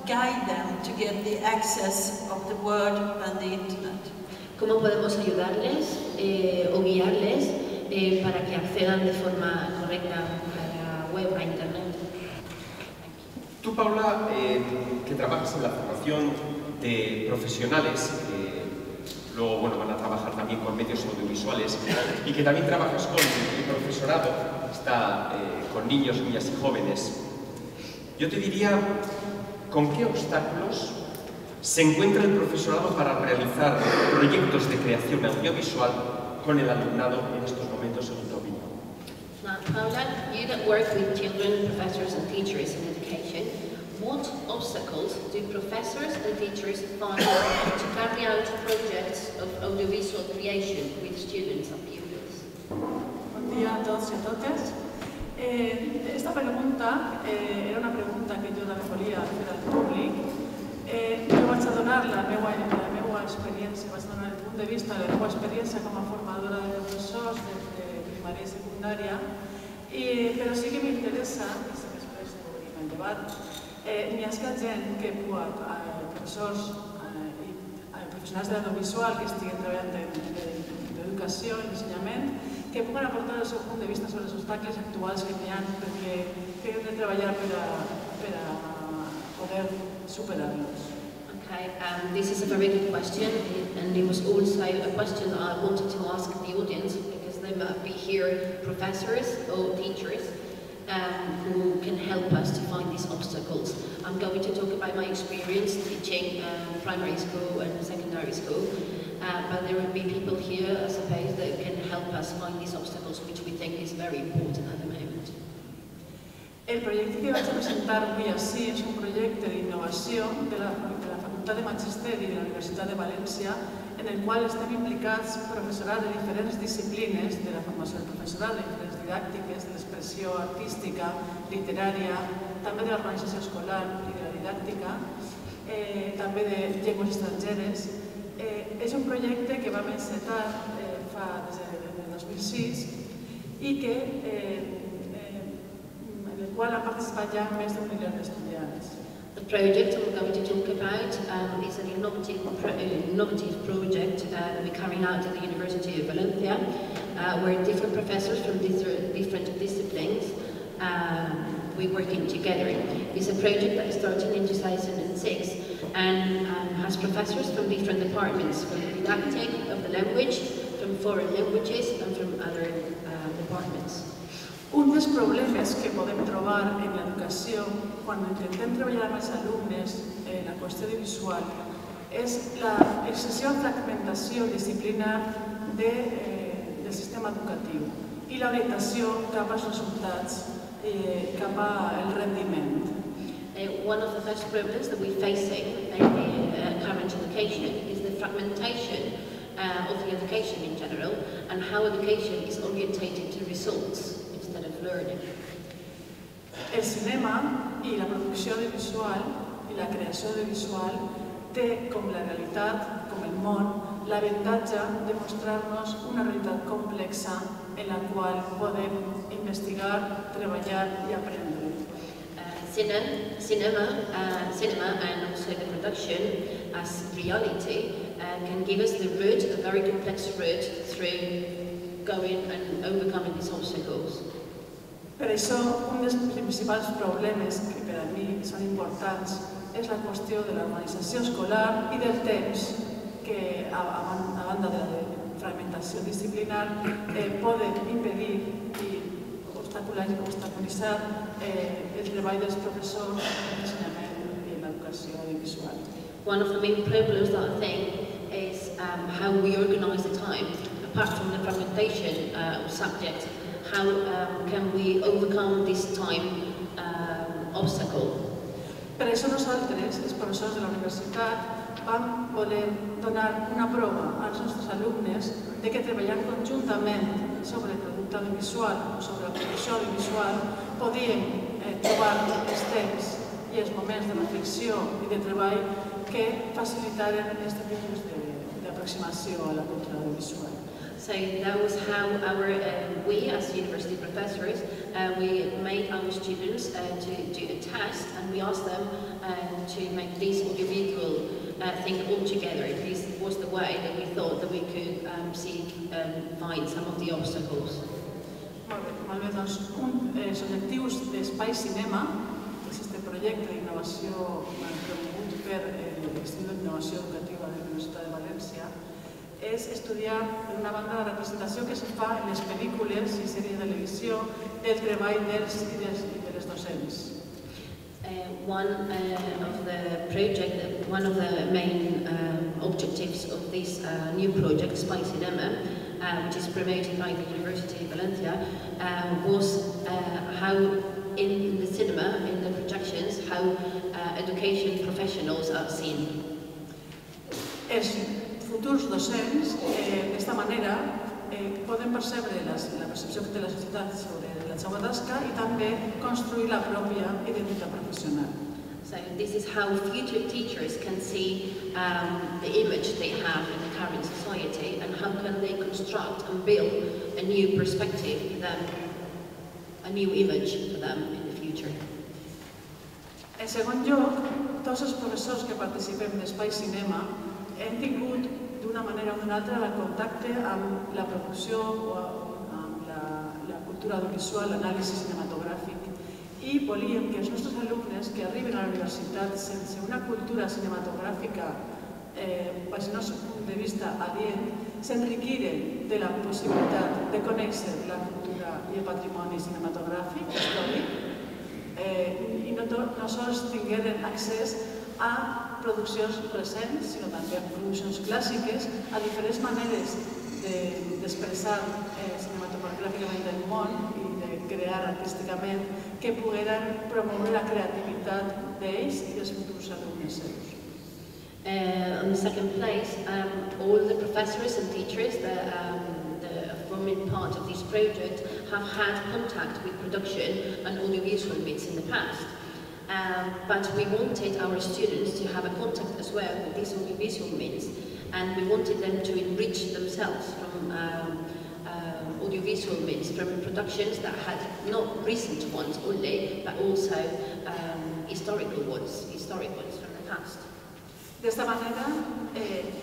guide them to get the access of the word and the internet? ¿Cómo podemos ayudarles o guiarles para que accedan de forma correcta a la web, a internet? Tú, Paula, que trabajas en la formación de profesionales, luego van a trabajar también con medios audiovisuales y que también trabajas con el profesorado, está con niños, niñas y jóvenes. Yo te diría, ¿con qué obstáculos se encuentra el profesorado para realizar proyectos de creación audiovisual con el alumnado en estos momentos, según tu opinión? Paula, you that work with children, professors and teachers in education, what obstacles do professors and teachers find to carry out projects of audiovisual creation with students and pupils? Buen día a tots i a totes. Esta pregunta era una pregunta que jo també volia fer al públic. Jo vaig a donar la meva experiència, vaig donar el punt de vista de la meva experiència com a formadora de professors de primària i secundària, però sí que m'interessa, i sé que després obrim el debat, n'hi ha gent que pot, professors professionals de l'audiovisual que estiguen treballant en educació, en ensenyament, que puguen aportar el seu punt de vista sobre els obstacles actuals que n'hi ha, perquè hem de treballar per a poder superar-los. Okay, this is a very good question, and it was also a question I wanted to ask the audience, because there might be here professors or teachers who can help us to find these obstacles. I'm going to talk about my experience teaching primary school and secondary school, but there will be people here, I suppose, that can help us find these obstacles, which we think is very important at the moment. El projecte que vaig a presentar avui així és un projecte d'innovació de la Facultat de Magisteri de la Universitat de València, en el qual estem implicats professorat de diferents disciplines de la formació del professorat, de diferents didàctiques, de l'expressió artística, literària, també de l'organització escolar i de la didàctica, també de llengües estrangeres. És un projecte que vam encetar des del 2006 i que qual han participat ja més d'un milió d'estudiants. The project I'm going to talk about is an innovative project that we're carrying out at the University of Valencia, where different professors from different disciplines we're working together. It's a project that started in 2006 and has professors from different departments, from didactic of the language, from foreign languages and from other departments. Un dels problemes que podem trobar en l'educació quan intentem treballar amb els alumnes en la qüestió visual és l'excessiva fragmentació disciplinar del sistema educatiu i l'orientació cap als resultats, cap al rendiment. One of the first problems that we're facing in current education is the fragmentation of the education in general and how education is orientated to results. El cinema i la producció audiovisual i la creació audiovisual té com la realitat, com el món, l'avantatge de mostrar-nos una realitat complexa en la qual podem investigar, treballar i aprendre. Cinema and also the production as reality can give us the route, a very complex route through going and overcoming these obstacles. Per això, un dels principals problemes que per a mi són importants és la qüestió de l'organització escolar i del temps que, a banda de la fragmentació disciplinar, poden impedir i obstaculitzar el treball dels professors en l'ensenyament i en l'educació audiovisual. One of the main problems that I think is how we organize the time, apart from the fragmentation subject. How can we overcome this time obstacle? Per això nosaltres, els professors de la universitat, vam voler donar una prova als nostres alumnes de que treballant conjuntament sobre el producte audiovisual o sobre la producció audiovisual podíem trobar els temps i els moments de reflexió i de treball que facilitaren aquest tipus d'aproximació a la cultura audiovisual. So that was how we as university professors, we made our students to do a test, and we asked them to make this audiovisual thing all together. This was the way that we thought that we could see and find some of the obstacles. Molt bé, doncs els objectius d'Espai Cinema, que és aquest projecte d'innovació promogut per l'Institut d'Innovació Educativa de la Universitat de València, és estudiar, per una banda, la representació que se fa en les pel·lícules i sèries de televisió del treball dels i de les docents. One of the main objectives of this new project, Espai Cinema, which is promoted by the University of Valencia, was how in the cinema, in the projections, how education professionals are seen. Futurs docents, d'esta manera, poden percebre la percepció que té la societat sobre la seva tasca i també construir la pròpia identitat professional. So this is how future teachers can see the image they have in the current society and how can they construct and build a new perspective for them, a new image for them in the future. En segon lloc, tots els professors que participem d'Espai Cinema hem tingut d'una manera o d'una altra el contacte amb la producció o amb la cultura audiovisual, l'anàlisi cinematogràfic, i volíem que els nostres alumnes que arriben a la universitat sense una cultura cinematogràfica des del nostre punt de vista adient, s'enriquiren de la possibilitat de conèixer la cultura i el patrimoni cinematogràfic històric i no sols tingueren accés a produccions recents, sinó també a produccions clàssiques, a diferents maneres d'expressar cinematogràficament el món i de crear artísticament que pogueren promoure la creativitat d'ells i dels futurs alumnes seus. On the second place, all the professors and teachers that are forming part of this project have had contact with production and audiovisual means in the past. But we wanted our students to have a contact as well with these audiovisual means, and we wanted them to enrich themselves from audiovisual means, from productions that had not recent ones only, but also historical ones from the past. D'esta manera,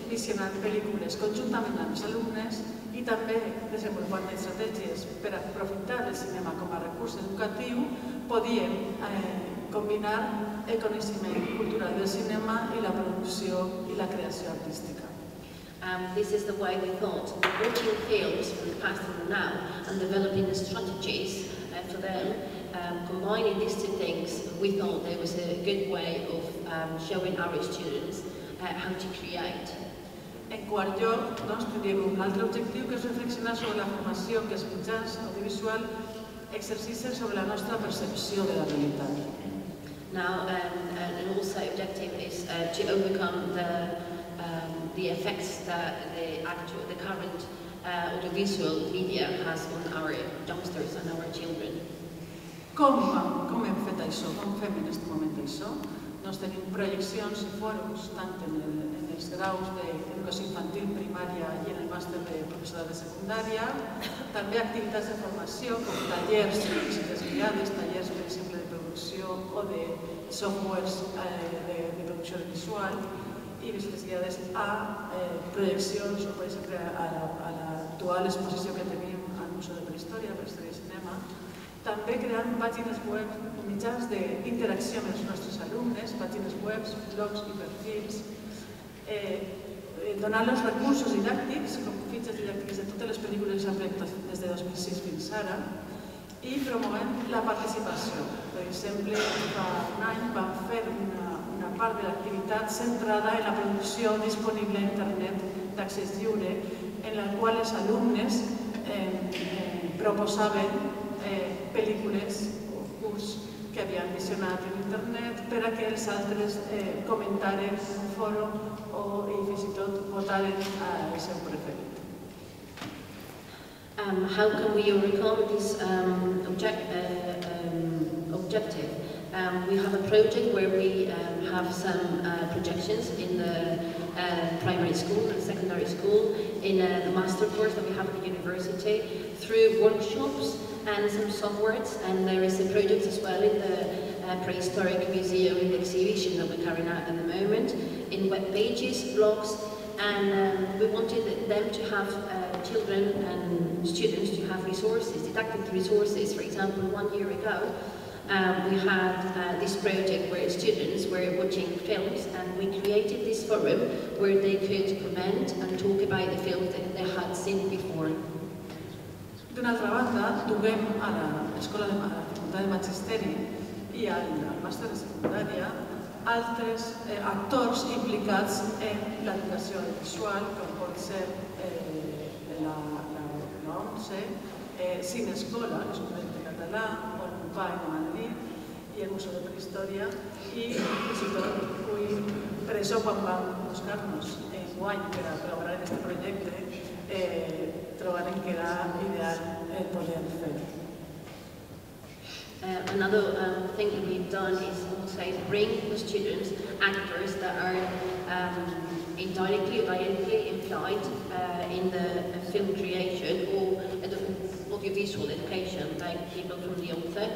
visionant pel·lícules conjuntament amb els alumnes i també desenvolupant estratègies per aprofitar el cinema com a recurs educatiu, podíem combinar el coneixement cultural del cinema i la producció i la creació artística. This is the way we thought, watching films from the past and now, and developing the strategies for them, combining these two things, we thought there was a good way of showing our students how to create. En quart lloc, tenim un altre objectiu que és reflexionar sobre la formació que els mitjans audiovisuals exerceixen sobre la nostra percepció de la realitat. Now, and also objective is to overcome the effects that the current audiovisual media has on our youngsters and our children. Com hem fet això? Com fem en aquest moment això? Tenim projeccions i fòrums tant en els graus d'educació infantil, primària i en el màster de professorat de secundària, també activitats de formació com tallers i visites guiades, tallers per exemple de producció o de softwares de producció visual i visites guiades a projeccions o per exemple a l'actual exposició que tenim al Museu de Prehistòria i Cinema. També creant pàgines web, mitjans d'interacció amb els nostres alumnes, pàgines web, blogs i perfils, donant-los recursos didàctics, com fitxes didàctiques de totes les pel·lícules que s'han projectat des de 2006 fins ara, i promovent la participació. Per exemple, fa un any vam fer una part de l'activitat centrada en la producció disponible a internet d'accés lliure, en la qual els alumnes proposaven pel·lícules o curs que havien visionat en internet per a que els altres comentaren en un fòrum i fins i tot votaren el seu preferit. How can we overcome this objective? We have a project where we have some projections in the primary school and secondary school, in the master course that we have at the university, through workshops and some softwares, and there is a project as well in the Prehistoric Museum in the exhibition that we're carrying out at the moment, in web pages, blogs, and we wanted them to have children and students to have resources, didactic resources. For example, 1 year ago, we had this project where students were watching films, and we created this forum where they could comment and talk about the films that they had seen before. D'una altra banda, duguem a l'Escola de Facultat de Magisteri i al màster de secundària altres actors implicats en l'educació visual, com pot ser la ONCE, Cinescola, l'Escola de Català, o el MUPAI de Madrid i el Museu de Prehistòria, i fins i tot per això quan vam buscar-nos enguany per a col·laborar en aquest projecte trobaren que era ideal poder fer. Another thing that we've done is also bring the students actors that are indirectly or directly implied in the film creation or audiovisual education, like people from the ONCE,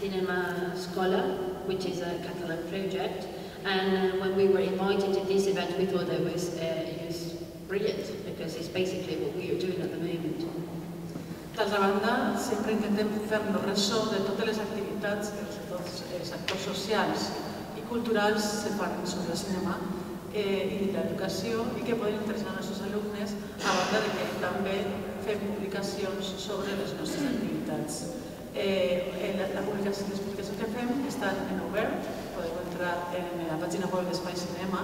Cinema Escola, which is a Catalan project, And when we were invited to this event, we thought it was brilliant, because it's basically what we are doing at the moment. D'altra banda, sempre intentem fer-nos ressò de totes les activitats que tots els actors socials i culturals se fan sobre el cinema i l'educació i que poden interessar als nostres alumnes, a banda de que també fem publicacions sobre les nostres activitats. Les publicacions que fem estan en obert, podeu entrar en la pàgina web d'Espai Cinema.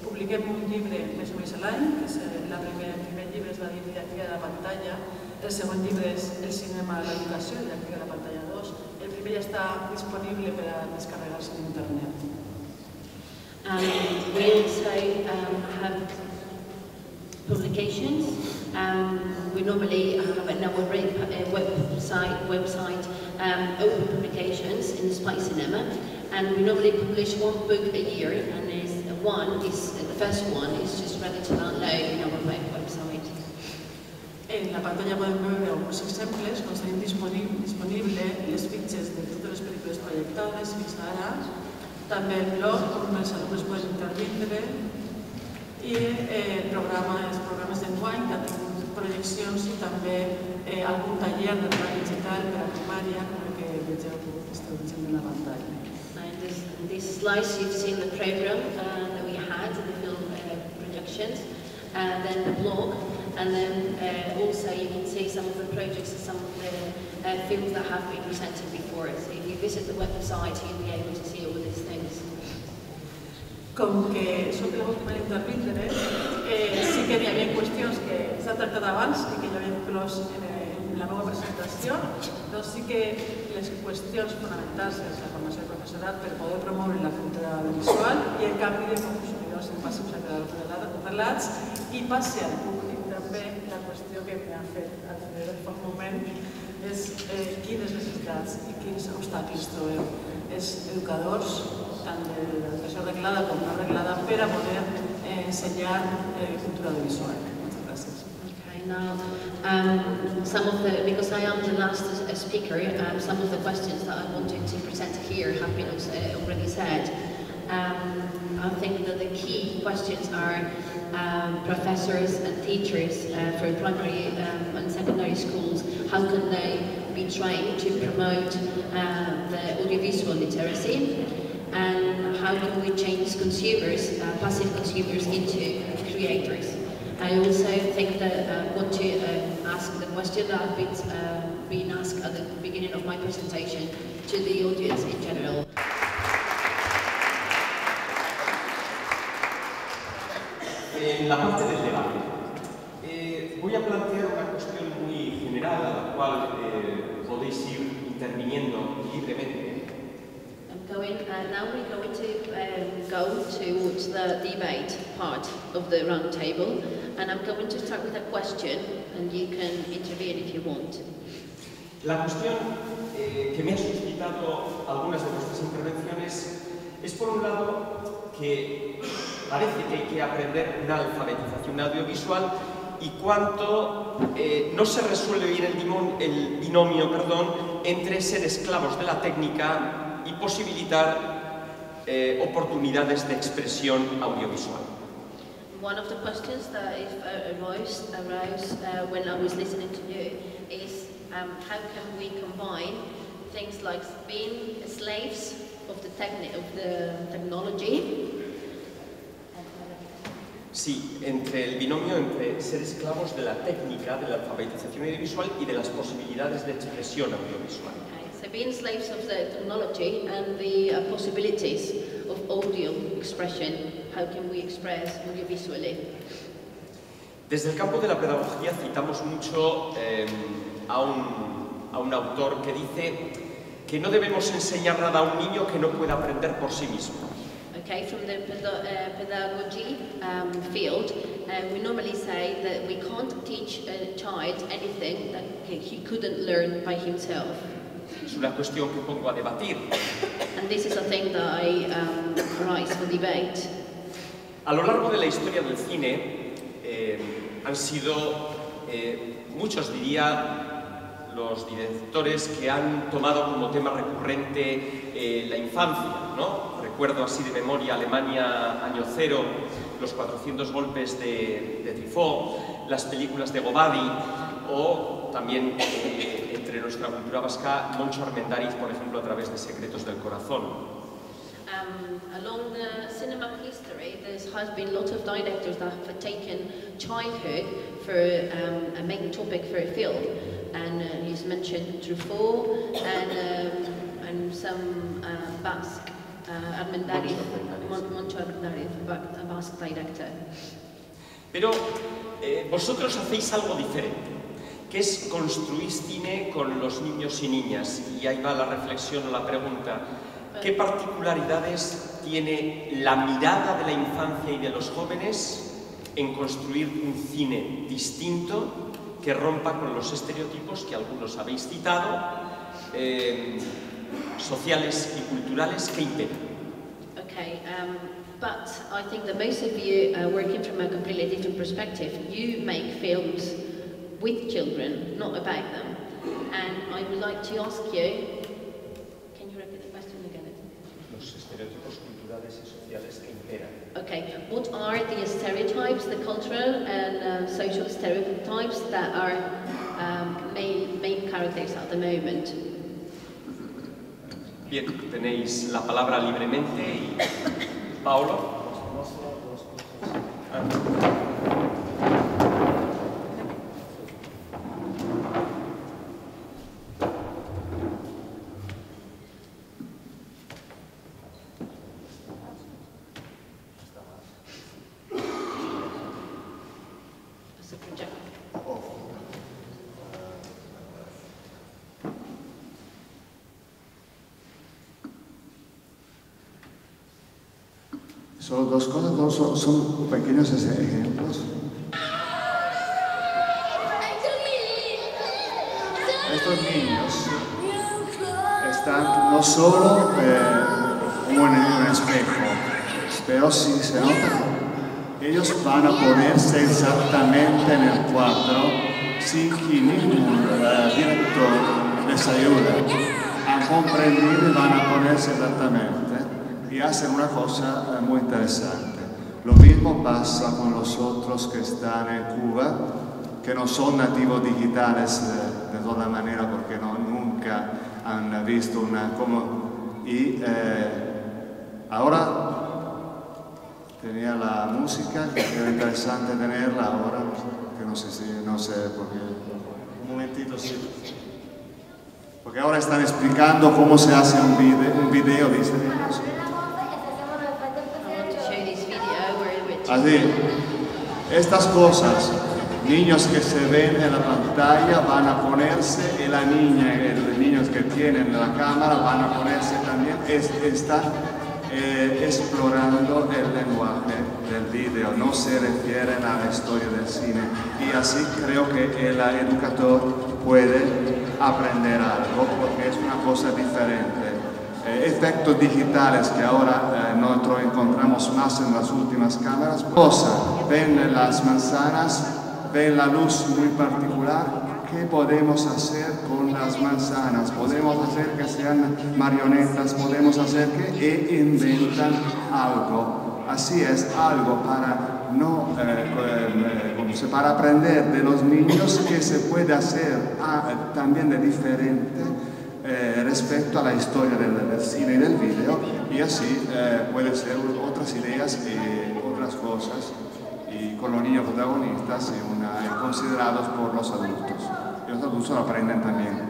Publiquem un llibre més o menys a l'any, que és el primer llibre és la didàctica de la pantalla, el segon llibre és el cinema a l'educació, didàctica de la pantalla 2, el primer ja està disponible per a descarregar-se en internet. We also have publications. We normally have a website open publications in the Espai Cinema, and we normally publish one book a year, and the first one is just ready to download in our website. En la pantalla podem veure alguns exemples on tenim disponibles les fitxes de totes les pel·lícules projectades fins ara, també el blog on els alumnes poden intervindre i els programes d'enguany que han tingut projeccions i també algun taller de treball digital per a primària, com el que vegeu que esteu veient en la pantalla. In these slides you've seen the program that we had, the film projections, and then the blog, and then also you can see some of the projects and some of the films that have been presented before. So if you visit the website you'll be able to see all these things. Com que soc l'última a intervindre, sí que hi havia qüestions que s'ha tractat abans i que jo havia inclòs en la meva presentació, doncs sí que les qüestions fonamentals és la formació del professorat per poder promoure la cultura visual i el canvi de consumidors en passius a creadors relats i passi al públic també la qüestió que m'ha fet al final fa un moment és quines necessitats i quins obstacles trobeu els educadors tant de l'educació reglada com no reglada per a poder ensenyar cultura audiovisual. Moltes gràcies. Now, because I am the last speaker, some of the questions that I wanted to present here have been already said. I think that the key questions are professors and teachers for primary and secondary schools, how can they be trained to promote the audiovisual literacy, and how can we change consumers, passive consumers, into creators. I also think that I want to ask the question that I've been asked at the beginning of my presentation to the audience in general. En la parte del debate, voy a plantear una cuestión muy general a la cual podéis ir interviniendo libremente. Now we're going to go towards the debate part of the round table, and I'm going to start with a question, and you can intervene if you want. La cuestión que me ha suscitado algunas de vuestras intervenciones es, por un lado, que parece que hay que aprender una alfabetización audiovisual y cuánto no se resuelve bien el binomio entre ser esclavos de la técnica y posibilitar oportunidades de expresión audiovisual. One of the questions that arose when I was listening to you is how can we combine things like being slaves of the technology. Sí, entre el binomio entre ser esclavos de la técnica, de la alfabetización audiovisual y de las posibilidades de expresión audiovisual. So being slaves of the technology and the possibilities of audio expression, how can we express audiovisually? Desde el campo de la pedagogía citamos mucho a un autor que dice que no debemos enseñar nada a un niño que no pueda aprender por sí mismo. Okay, from the pedagogy field, we normally say that we can't teach a child anything that he couldn't learn by himself. Es una cuestión que pongo a debatir. And this is a thing that I raise for debate. A lo largo de la historia del cine han sido muchos, diría, los directores que han tomado como tema recurrente la infancia, ¿no? recuerdo así de memoria Alemania año cero, los 400 golpes de Truffaut, las películas de Gobadi o también entre nuestra cultura vasca Moncho Armendáriz, por ejemplo, a través de Secretos del Corazón. Along the cinema history, there has been lots of directors that have taken childhood for a main topic for a film, and he's mentioned Truffaut and some Basque, Armendáriz, Moncho Armendáriz, a Basque director. Pero vosotros hacéis algo diferente, que es construir cine con los niños y niñas, y ahí va la reflexión o la pregunta. ¿Qué particularidades tiene la mirada de la infancia y de los jóvenes en construir un cine distinto que rompa con los estereotipos que algunos habéis citado, sociales y culturales que imperan? Okay, but I think that most of you are working from a completely different perspective. You make films with children, not about them. And I would like to ask you, can you repeat the question again? Los estereotipos culturales y sociales que imperan. Okay, what are the stereotypes, the cultural and social stereotypes that are main characters at the moment? Bien, tenéis la palabra libremente y Paolo. Solo dos cosas, son pequeños ejemplos. Estos niños están no solo como en un espejo, pero sí se nota. Ellos van a ponerse exactamente en el cuadro sin que ningún director les ayude. Han comprendido y van a ponerse exactamente. Y hacen una cosa muy interesante. Lo mismo pasa con los otros que están en Cuba, que no son nativos digitales de toda manera, porque nunca han visto una... Y ahora tenía la música, que era interesante tenerla ahora, que no sé por qué. Un momentito, sí. Porque ahora están explicando cómo se hace un video, dicen ellos. Así, estas cosas, niños que se ven en la pantalla van a ponerse, y la niña y los niños que tienen la cámara van a ponerse también, están explorando el lenguaje del vídeo, no se refieren a la historia del cine. Y así creo que el educador puede aprender algo, porque es una cosa diferente. Efectos digitales que ahora nosotros encontramos más en las últimas cámaras. Ven las manzanas, ven la luz muy particular. ¿Qué podemos hacer con las manzanas? Podemos hacer que sean marionetas, podemos hacer que inventan algo. Así es, algo para, para aprender de los niños que se puede hacer también de diferente. Respecto a la historia del cine y del video, y así puede ser otras ideas y otras cosas, y con los niños protagonistas y considerados por los adultos. Y los adultos lo aprenden también.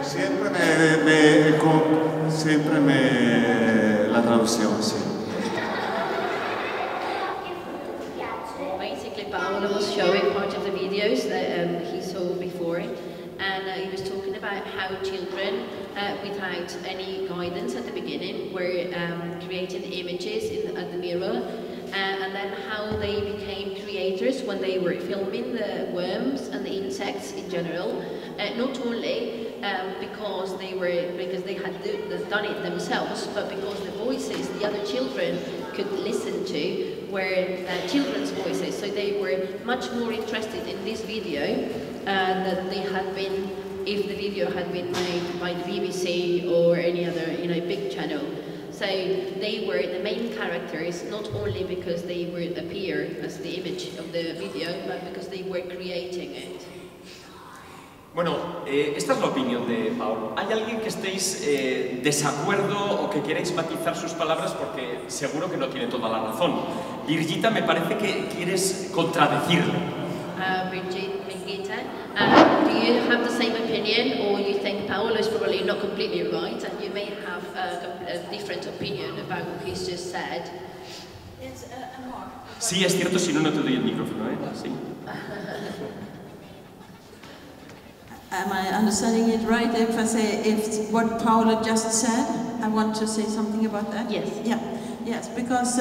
Siempre la traducción, sí. Basically, Paolo was showing part of the videos that he saw before, and he was talking about how children, without any guidance at the beginning, were creating images at the mirror, and then how they became creators when they were filming the worms and the insects in general, not only because they had done it themselves, but because the voices the other children could listen to were children's voices, so they were much more interested in this video that they had been if the video had been made by the BBC or any other, big channel. So they were the main characters, not only because they would appear as the image of the video, but because they were creating it. Bueno, esta es la opinión de Paolo. ¿Hay alguien que estéis desacuerdo o que queréis matizar sus palabras? Porque seguro que no tiene toda la razón. Birgitta, me parece que quieres contradecirle. Birgitta, do you have the same opinion, or you think Paolo is probably not completely right, and you may have a different opinion about what he's just said? Sí, es cierto, si no, no te doy el micrófono, ¿eh? Sí. Am I understanding it right if I say if what Paolo just said? I want to say something about that. Yes. Yeah. Yes, because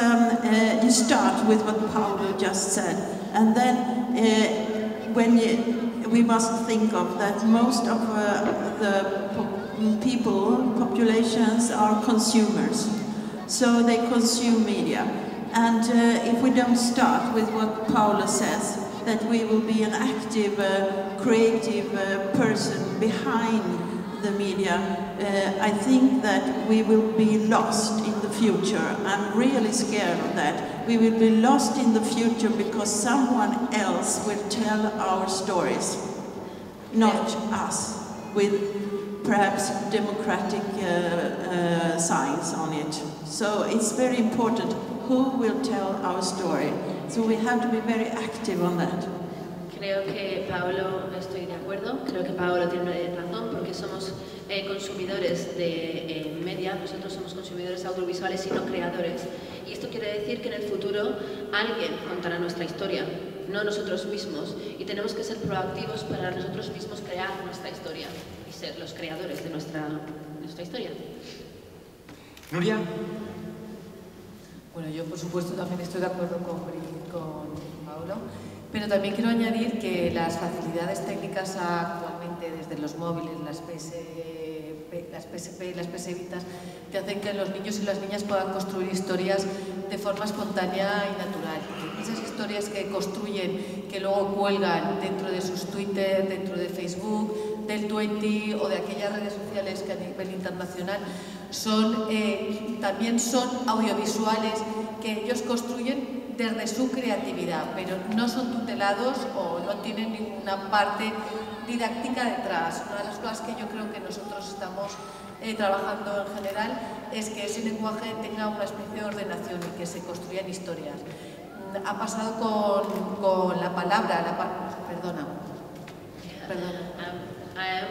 you start with what Paolo just said, and then we must think of that most of the populations are consumers, so they consume media. And if we don't start with what Paolo says, that we will be an active, creative person behind the media, I think that we will be lost in the future. I'm really scared of that. We will be lost in the future because someone else will tell our stories, not us, with perhaps democratic signs on it. So it's very important who will tell our story. So we have to be very active on that. Creo que Paolo, estoy de acuerdo, creo que Paolo tiene razón, porque somos consumidores de media, nosotros somos consumidores audiovisuales y no creadores. Y esto quiere decir que en el futuro alguien contará nuestra historia, no nosotros mismos. Y tenemos que ser proactivos para nosotros mismos crear nuestra historia y ser los creadores de nuestra historia. Nuria. Bueno, yo por supuesto también estoy de acuerdo con Paolo, pero también quiero añadir que las facilidades técnicas actualmente desde los móviles, las PSP y las PS Vitas, te hacen que los niños y las niñas puedan construir historias de forma espontánea y natural. Esas historias que construyen, que luego cuelgan dentro de sus Twitter, dentro de Facebook, del Twenty o de aquellas redes sociales que a nivel internacional también son audiovisuales que ellos construyen desde su creatividad, pero no son tutelados o no tienen ninguna parte didáctica detrás. Una de las cosas que yo creo que nosotros estamos trabajando en general es que ese lenguaje tenga una especie de ordenación y que se construyan historias. Ha pasado con la palabra, perdona. I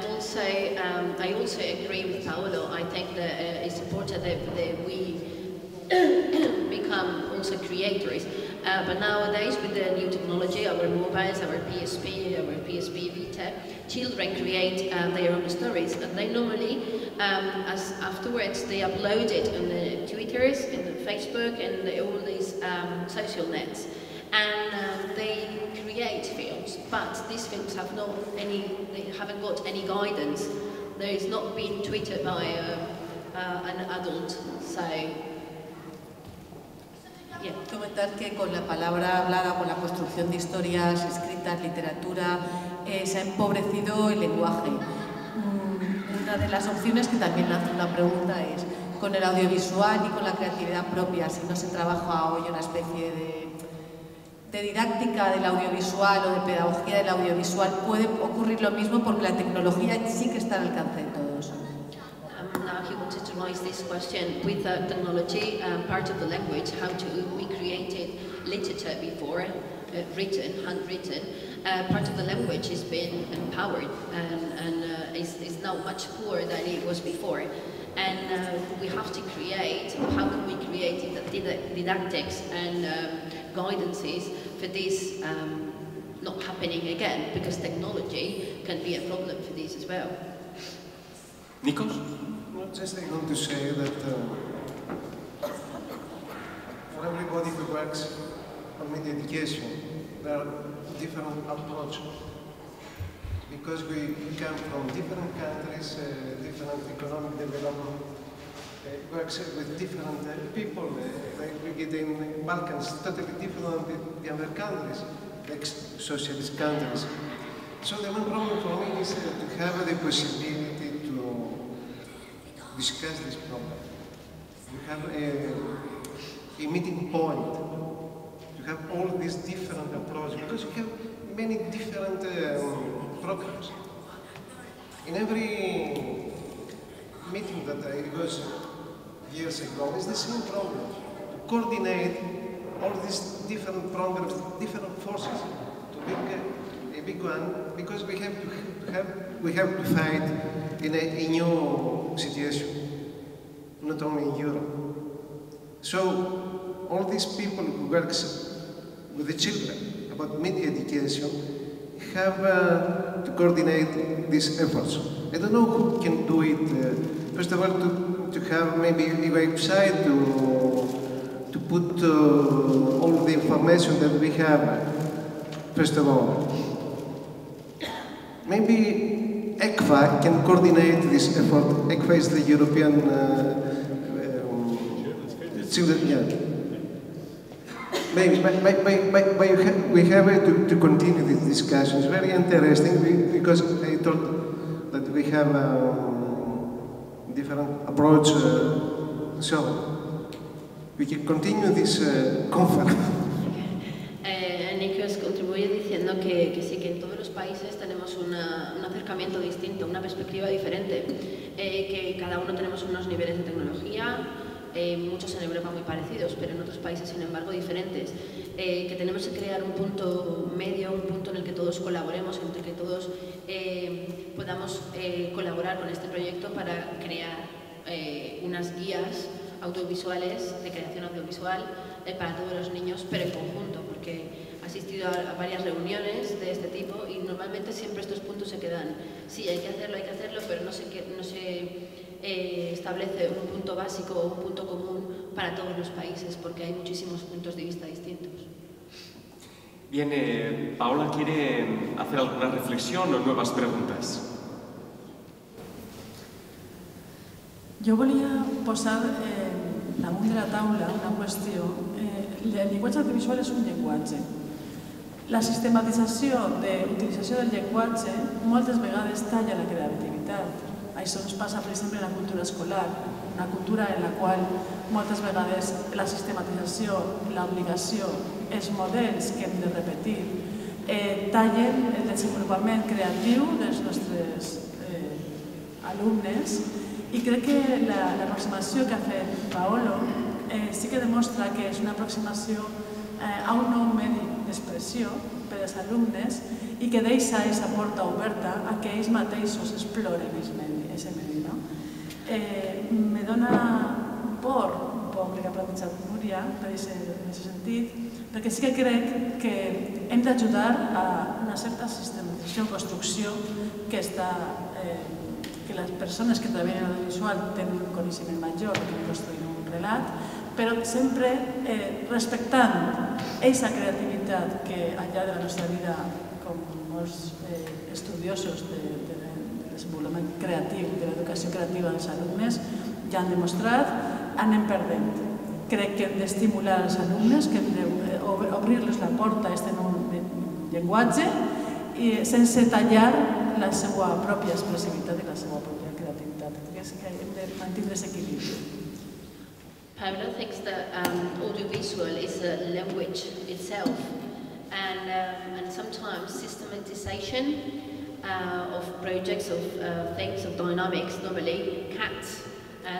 also agree with Paolo. I think that it's important that we become also creators. But nowadays, with the new technology, our mobiles, our PSP Vita, children create their own stories, and they normally, as afterwards, they upload it on the Twitters, in the Facebook, and all these social nets, and they create films. But these films have they haven't got any guidance. There is not been tweeted by an adult, so. Yeah. Comentar que con la palabra hablada, con la construcción de historias escritas, literatura, se ha empobrecido el lenguaje. Una de las opciones que también lanza una pregunta es, con el audiovisual y con la creatividad propia, si no se trabaja hoy una especie de didáctica del audiovisual o de pedagogía del audiovisual, puede ocurrir lo mismo porque la tecnología sí que está al alcance de todos. Now he wanted to raise this question with technology, part of the language, how we created literature before, handwritten. Part of the language has been empowered and is now much poorer than it was before. And we have to create, how can we create didactics and guidances for this not happening again, because technology can be a problem for this as well. Nikos? Well, just I want to say that for everybody who works on media education, there are different approaches. Because we come from different countries, different economic development, works with different people. Like we get in Balkans, totally different than the other countries, like socialist countries. So the one problem for me is to have the possibility to discuss this problem. To have a meeting point, to have all these different approaches, because we have many different programs. In every meeting that I was years ago, it's the same problem. To coordinate all these different programs, different forces, to make a big one, because we have to fight in a new situation, not only in Europe. So all these people who work with the children about media education have to coordinate these efforts. I don't know who can do it. First of all, to have maybe a website to put all the information that we have. First of all, maybe ECFA can coordinate this effort. ECFA is the European children. Yeah. Maybe we have to continue this discussion. It's very interesting because I thought that we have a different approach. So we can continue this conference. Nikos contribuye diciendo que sí, que en todos los países tenemos un acercamiento distinto, una perspectiva diferente, que cada uno tenemos unos niveles de tecnología, muchos en Europa muy parecidos, pero en otros países, sin embargo, diferentes, que tenemos que crear un punto medio, un punto en el que todos colaboremos, entre que todos podamos colaborar con este proyecto para crear unas guías audiovisuales, de creación audiovisual, para todos los niños, pero en conjunto, porque he asistido a varias reuniones de este tipo y normalmente siempre estos puntos se quedan, sí, hay que hacerlo, pero no se establece un punto básico o un punto común para todos los países, porque hay muchísimos puntos de vista distintos. Bien, Paola quiere hacer alguna reflexión o nuevas preguntas. Jo volia posar damunt de la taula una qüestió. El llenguatge audiovisual és un llenguatge. La sistematització d'utilització del llenguatge moltes vegades talla la creativitat. Això ens passa, per exemple, en la cultura escolar, una cultura en la qual moltes vegades la sistematització, l'obligació, els models que hem de repetir, tallen el desenvolupament creatiu dels nostres alumnes. I crec que l'aproximació que ha fet Paolo sí que demostra que és una aproximació a un nou medi d'expressió per als alumnes i que deixa aquesta porta oberta a que ells mateixos exploren aquest medi. Me dona por un poc el que ha plantejat Núria en aquest sentit, perquè sí que crec que hem d'ajudar a una certa sistematització o construcció que les persones que treballen en l'audiovisual tenen un coneixement major que construir un relat, però sempre respectant aquesta creativitat que al llarg de la nostra vida, com molts estudiosos del desenvolupament creatiu, de l'educació creativa dels alumnes ja han demostrat, anem perdent. Crec que hem d'estimular els alumnes, que hem d'obrir-los la porta a aquest nou llenguatge sense tallar la seva pròpia expressivitat i la seva pròpia creativitat. Hem de mantenir aquest equilibri. Paola thinks that audiovisual is a language itself, and sometimes systematization of projects, of things, of dynamics normally cuts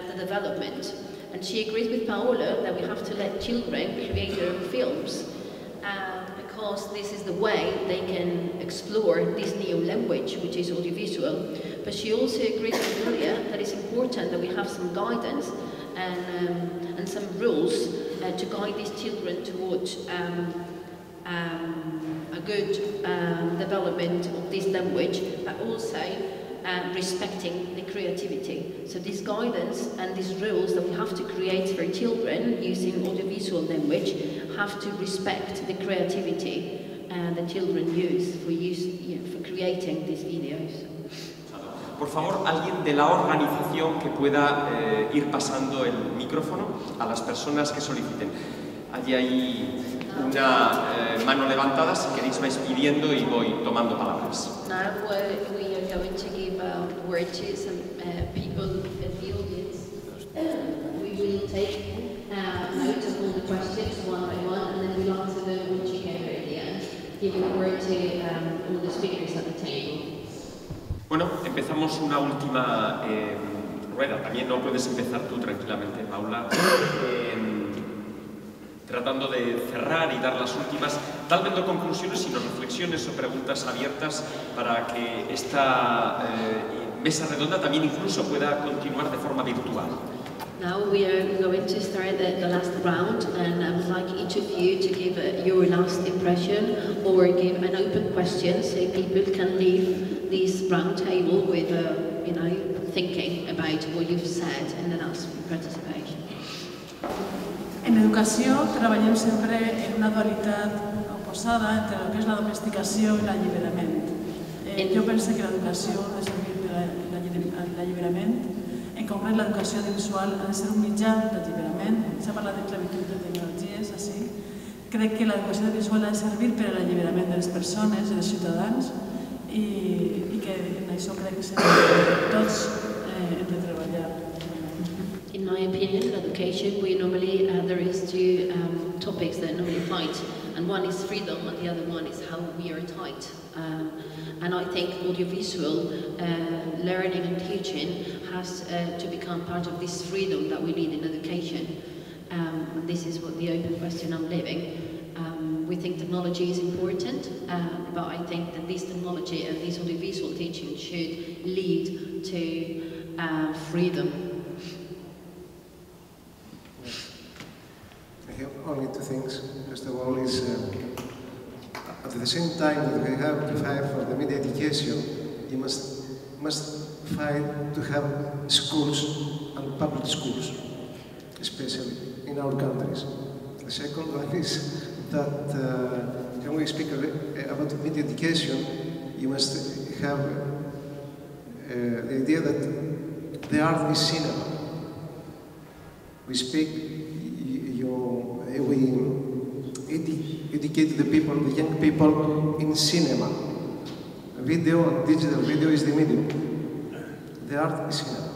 the development. And she agrees with Paola that we have to let children create their own films because this is the way they can explore this new language, which is audiovisual. But she also agrees with Nuria that it's important that we have some guidance and some rules to guide these children towards a good development of this language, but also respecting the creativity. So this guidance and these rules that we have to create for children using audiovisual language have to respect the creativity that children use for creating these videos. Por favor, alguien de la organización que pueda ir pasando el micrófono a las personas que soliciten. Hay ahí una mano levantada, si queréis vais pidiendo y voy tomando palabras. Now we are going to give word to some people in the audience. We will take note of all the questions one by one, and then we'll answer them when you get at the end, giving the word to all the speakers at the table. Bueno, empezamos una última rueda. También no puedes empezar tú tranquilamente, Paula. Tratando de cerrar y dar las últimas, tal vez no conclusiones, sino reflexiones o preguntas abiertas para que esta mesa redonda también incluso pueda continuar de forma virtual. Now we are going to start the last round, and I would like each of you to give your last impression or give an open question so people can leave this round table with, you know, thinking about what you've said in the last participation. En educació treballem sempre en una dualitat oposada entre el que és la domesticació i l'alliberament. Jo penso que l'educació ha de servir per a l'alliberament. En concret, l'educació audiovisual ha de ser un mitjà d'alliberament. S'ha parlat de clavitud de tecnologies, així. Crec que l'educació audiovisual ha de servir per a l'alliberament de les persones, dels ciutadans, i que en això crec que tots hem de treballar. In my opinion, in education, we normally, there is two topics that normally fight, and one is freedom, and the other one is how we are taught. And I think audiovisual learning and teaching has to become part of this freedom that we need in education. And this is what the open question I'm leaving. We think technology is important, but I think that this technology and this audiovisual teaching should lead to freedom. I have only two things. First of all is, at the same time that we have to fight for the media education, you must fight to have schools and public schools, especially in our countries. The second one is that when we speak about media education, you must have the idea that the art is cinema. We speak, we educate the people, the young people, in cinema. Video and digital video is the medium. The art is cinema.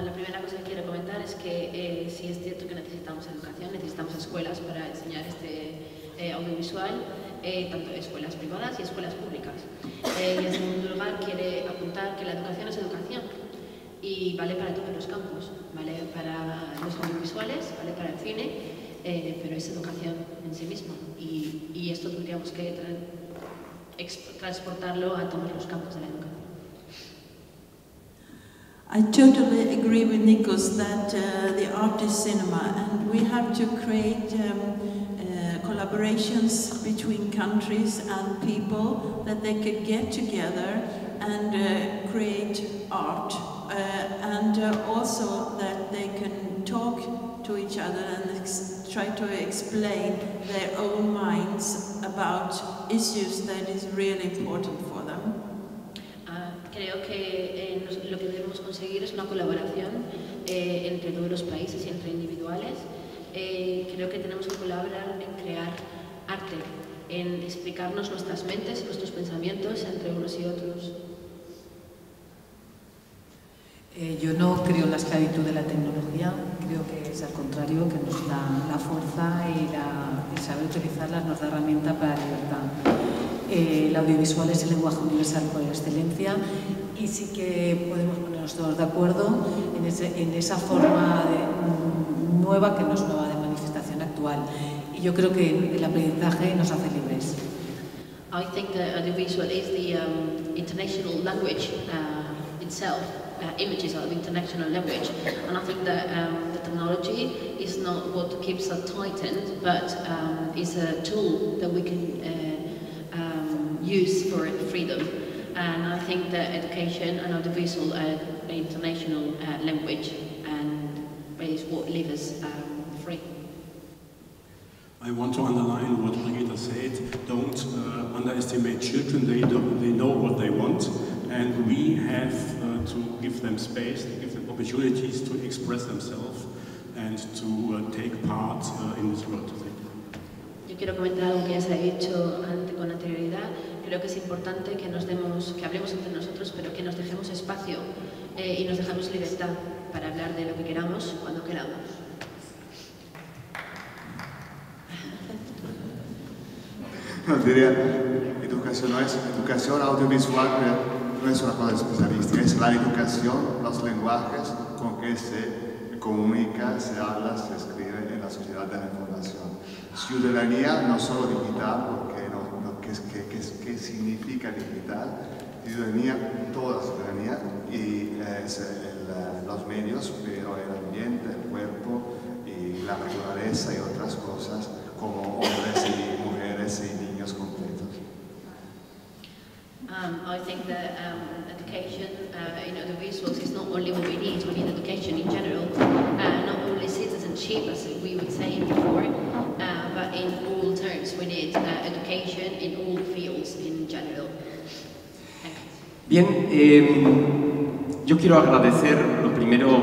La primera cosa que quiero comentar es que sí es cierto que necesitamos educación, necesitamos escuelas para enseñar este audiovisual, tanto escuelas privadas y escuelas públicas. Y en segundo lugar quiere apuntar que la educación es educación y vale para todos los campos, vale para los audiovisuales, vale para el cine, pero es educación en sí mismo y esto tendríamos que transportarlo a todos los campos de la educación. I totally agree with Nikos that the art is cinema, and we have to create collaborations between countries and people that they could get together and create art, and also that they can talk to each other and try to explain their own minds about issues that is really important for them. Creo que lo que debemos conseguir es una colaboración entre todos los países y entre individuales. Creo que tenemos que colaborar en crear arte, en explicarnos nuestras mentes, nuestros pensamientos entre unos y otros. Yo no creo en la esclavitud de la tecnología, creo que es al contrario, que nos da la fuerza y saber utilizarla nos da herramienta para la libertad. El audiovisual es el lenguaje universal por excelencia y sí que podemos ponernos todos de acuerdo en esa forma nueva que no es nueva de manifestación actual. Y yo creo que el aprendizaje nos hace libres. I think that audiovisual is the international language itself. Images are the international language, and I think that the technology is not what keeps us tightened, but is a tool that we can use for freedom. And I think that education and audiovisual are the international language, and is what leaves us free. I want to underline what Brigitte said. Don't underestimate children. They know what they want, and we have to give them space, to give them opportunities to express themselves. and to take part in this world. Yo quiero comentar algo que ya se ha dicho con anterioridad. Creo que es importante que hablemos entre nosotros, pero que nos dejemos espacio y nos dejemos libertad para hablar de lo que queramos, cuando queramos. No, diría, educación audiovisual no es una cosa especialística, es la educación, los lenguajes con que se comunica, se habla, se escribe en la sociedad de la información. Ciudadanía no solo digital, porque ¿qué significa digital? Ciudadanía, toda ciudadanía, y los medios, pero el ambiente, el cuerpo y la naturaleza y otras cosas, como hombres y mujeres y niños completos. I think that education in audiovisuals is not only what we need education in general, not only citizenship as we would say before, but in all terms we need education in all fields in general. Bien, yo quiero agradecer lo primero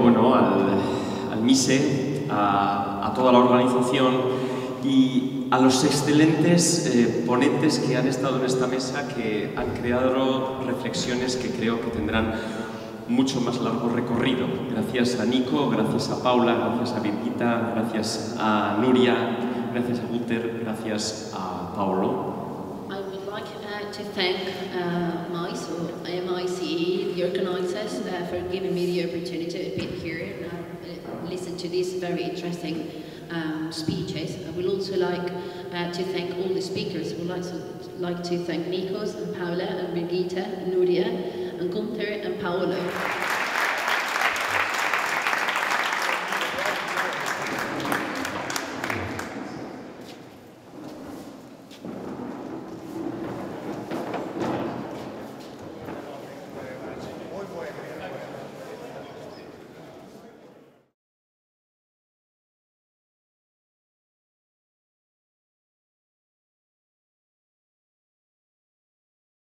al MISE, a toda la organización y a los excelentes ponentes que han estado en esta mesa, que han creado reflexiones que creo que tendrán mucho más largo recorrido. Gracias a Nico, gracias a Paula, gracias a Birgitta, gracias a Nuria, gracias a Guter, gracias a Paolo. I would like to thank MICE, or MICE, the organisers, for giving me the opportunity to be here and listen to these very interesting speeches. I would also like to thank all the speakers. I would like to thank Nikos and Paula and Birgitta and Nuria and Gunther and Paolo.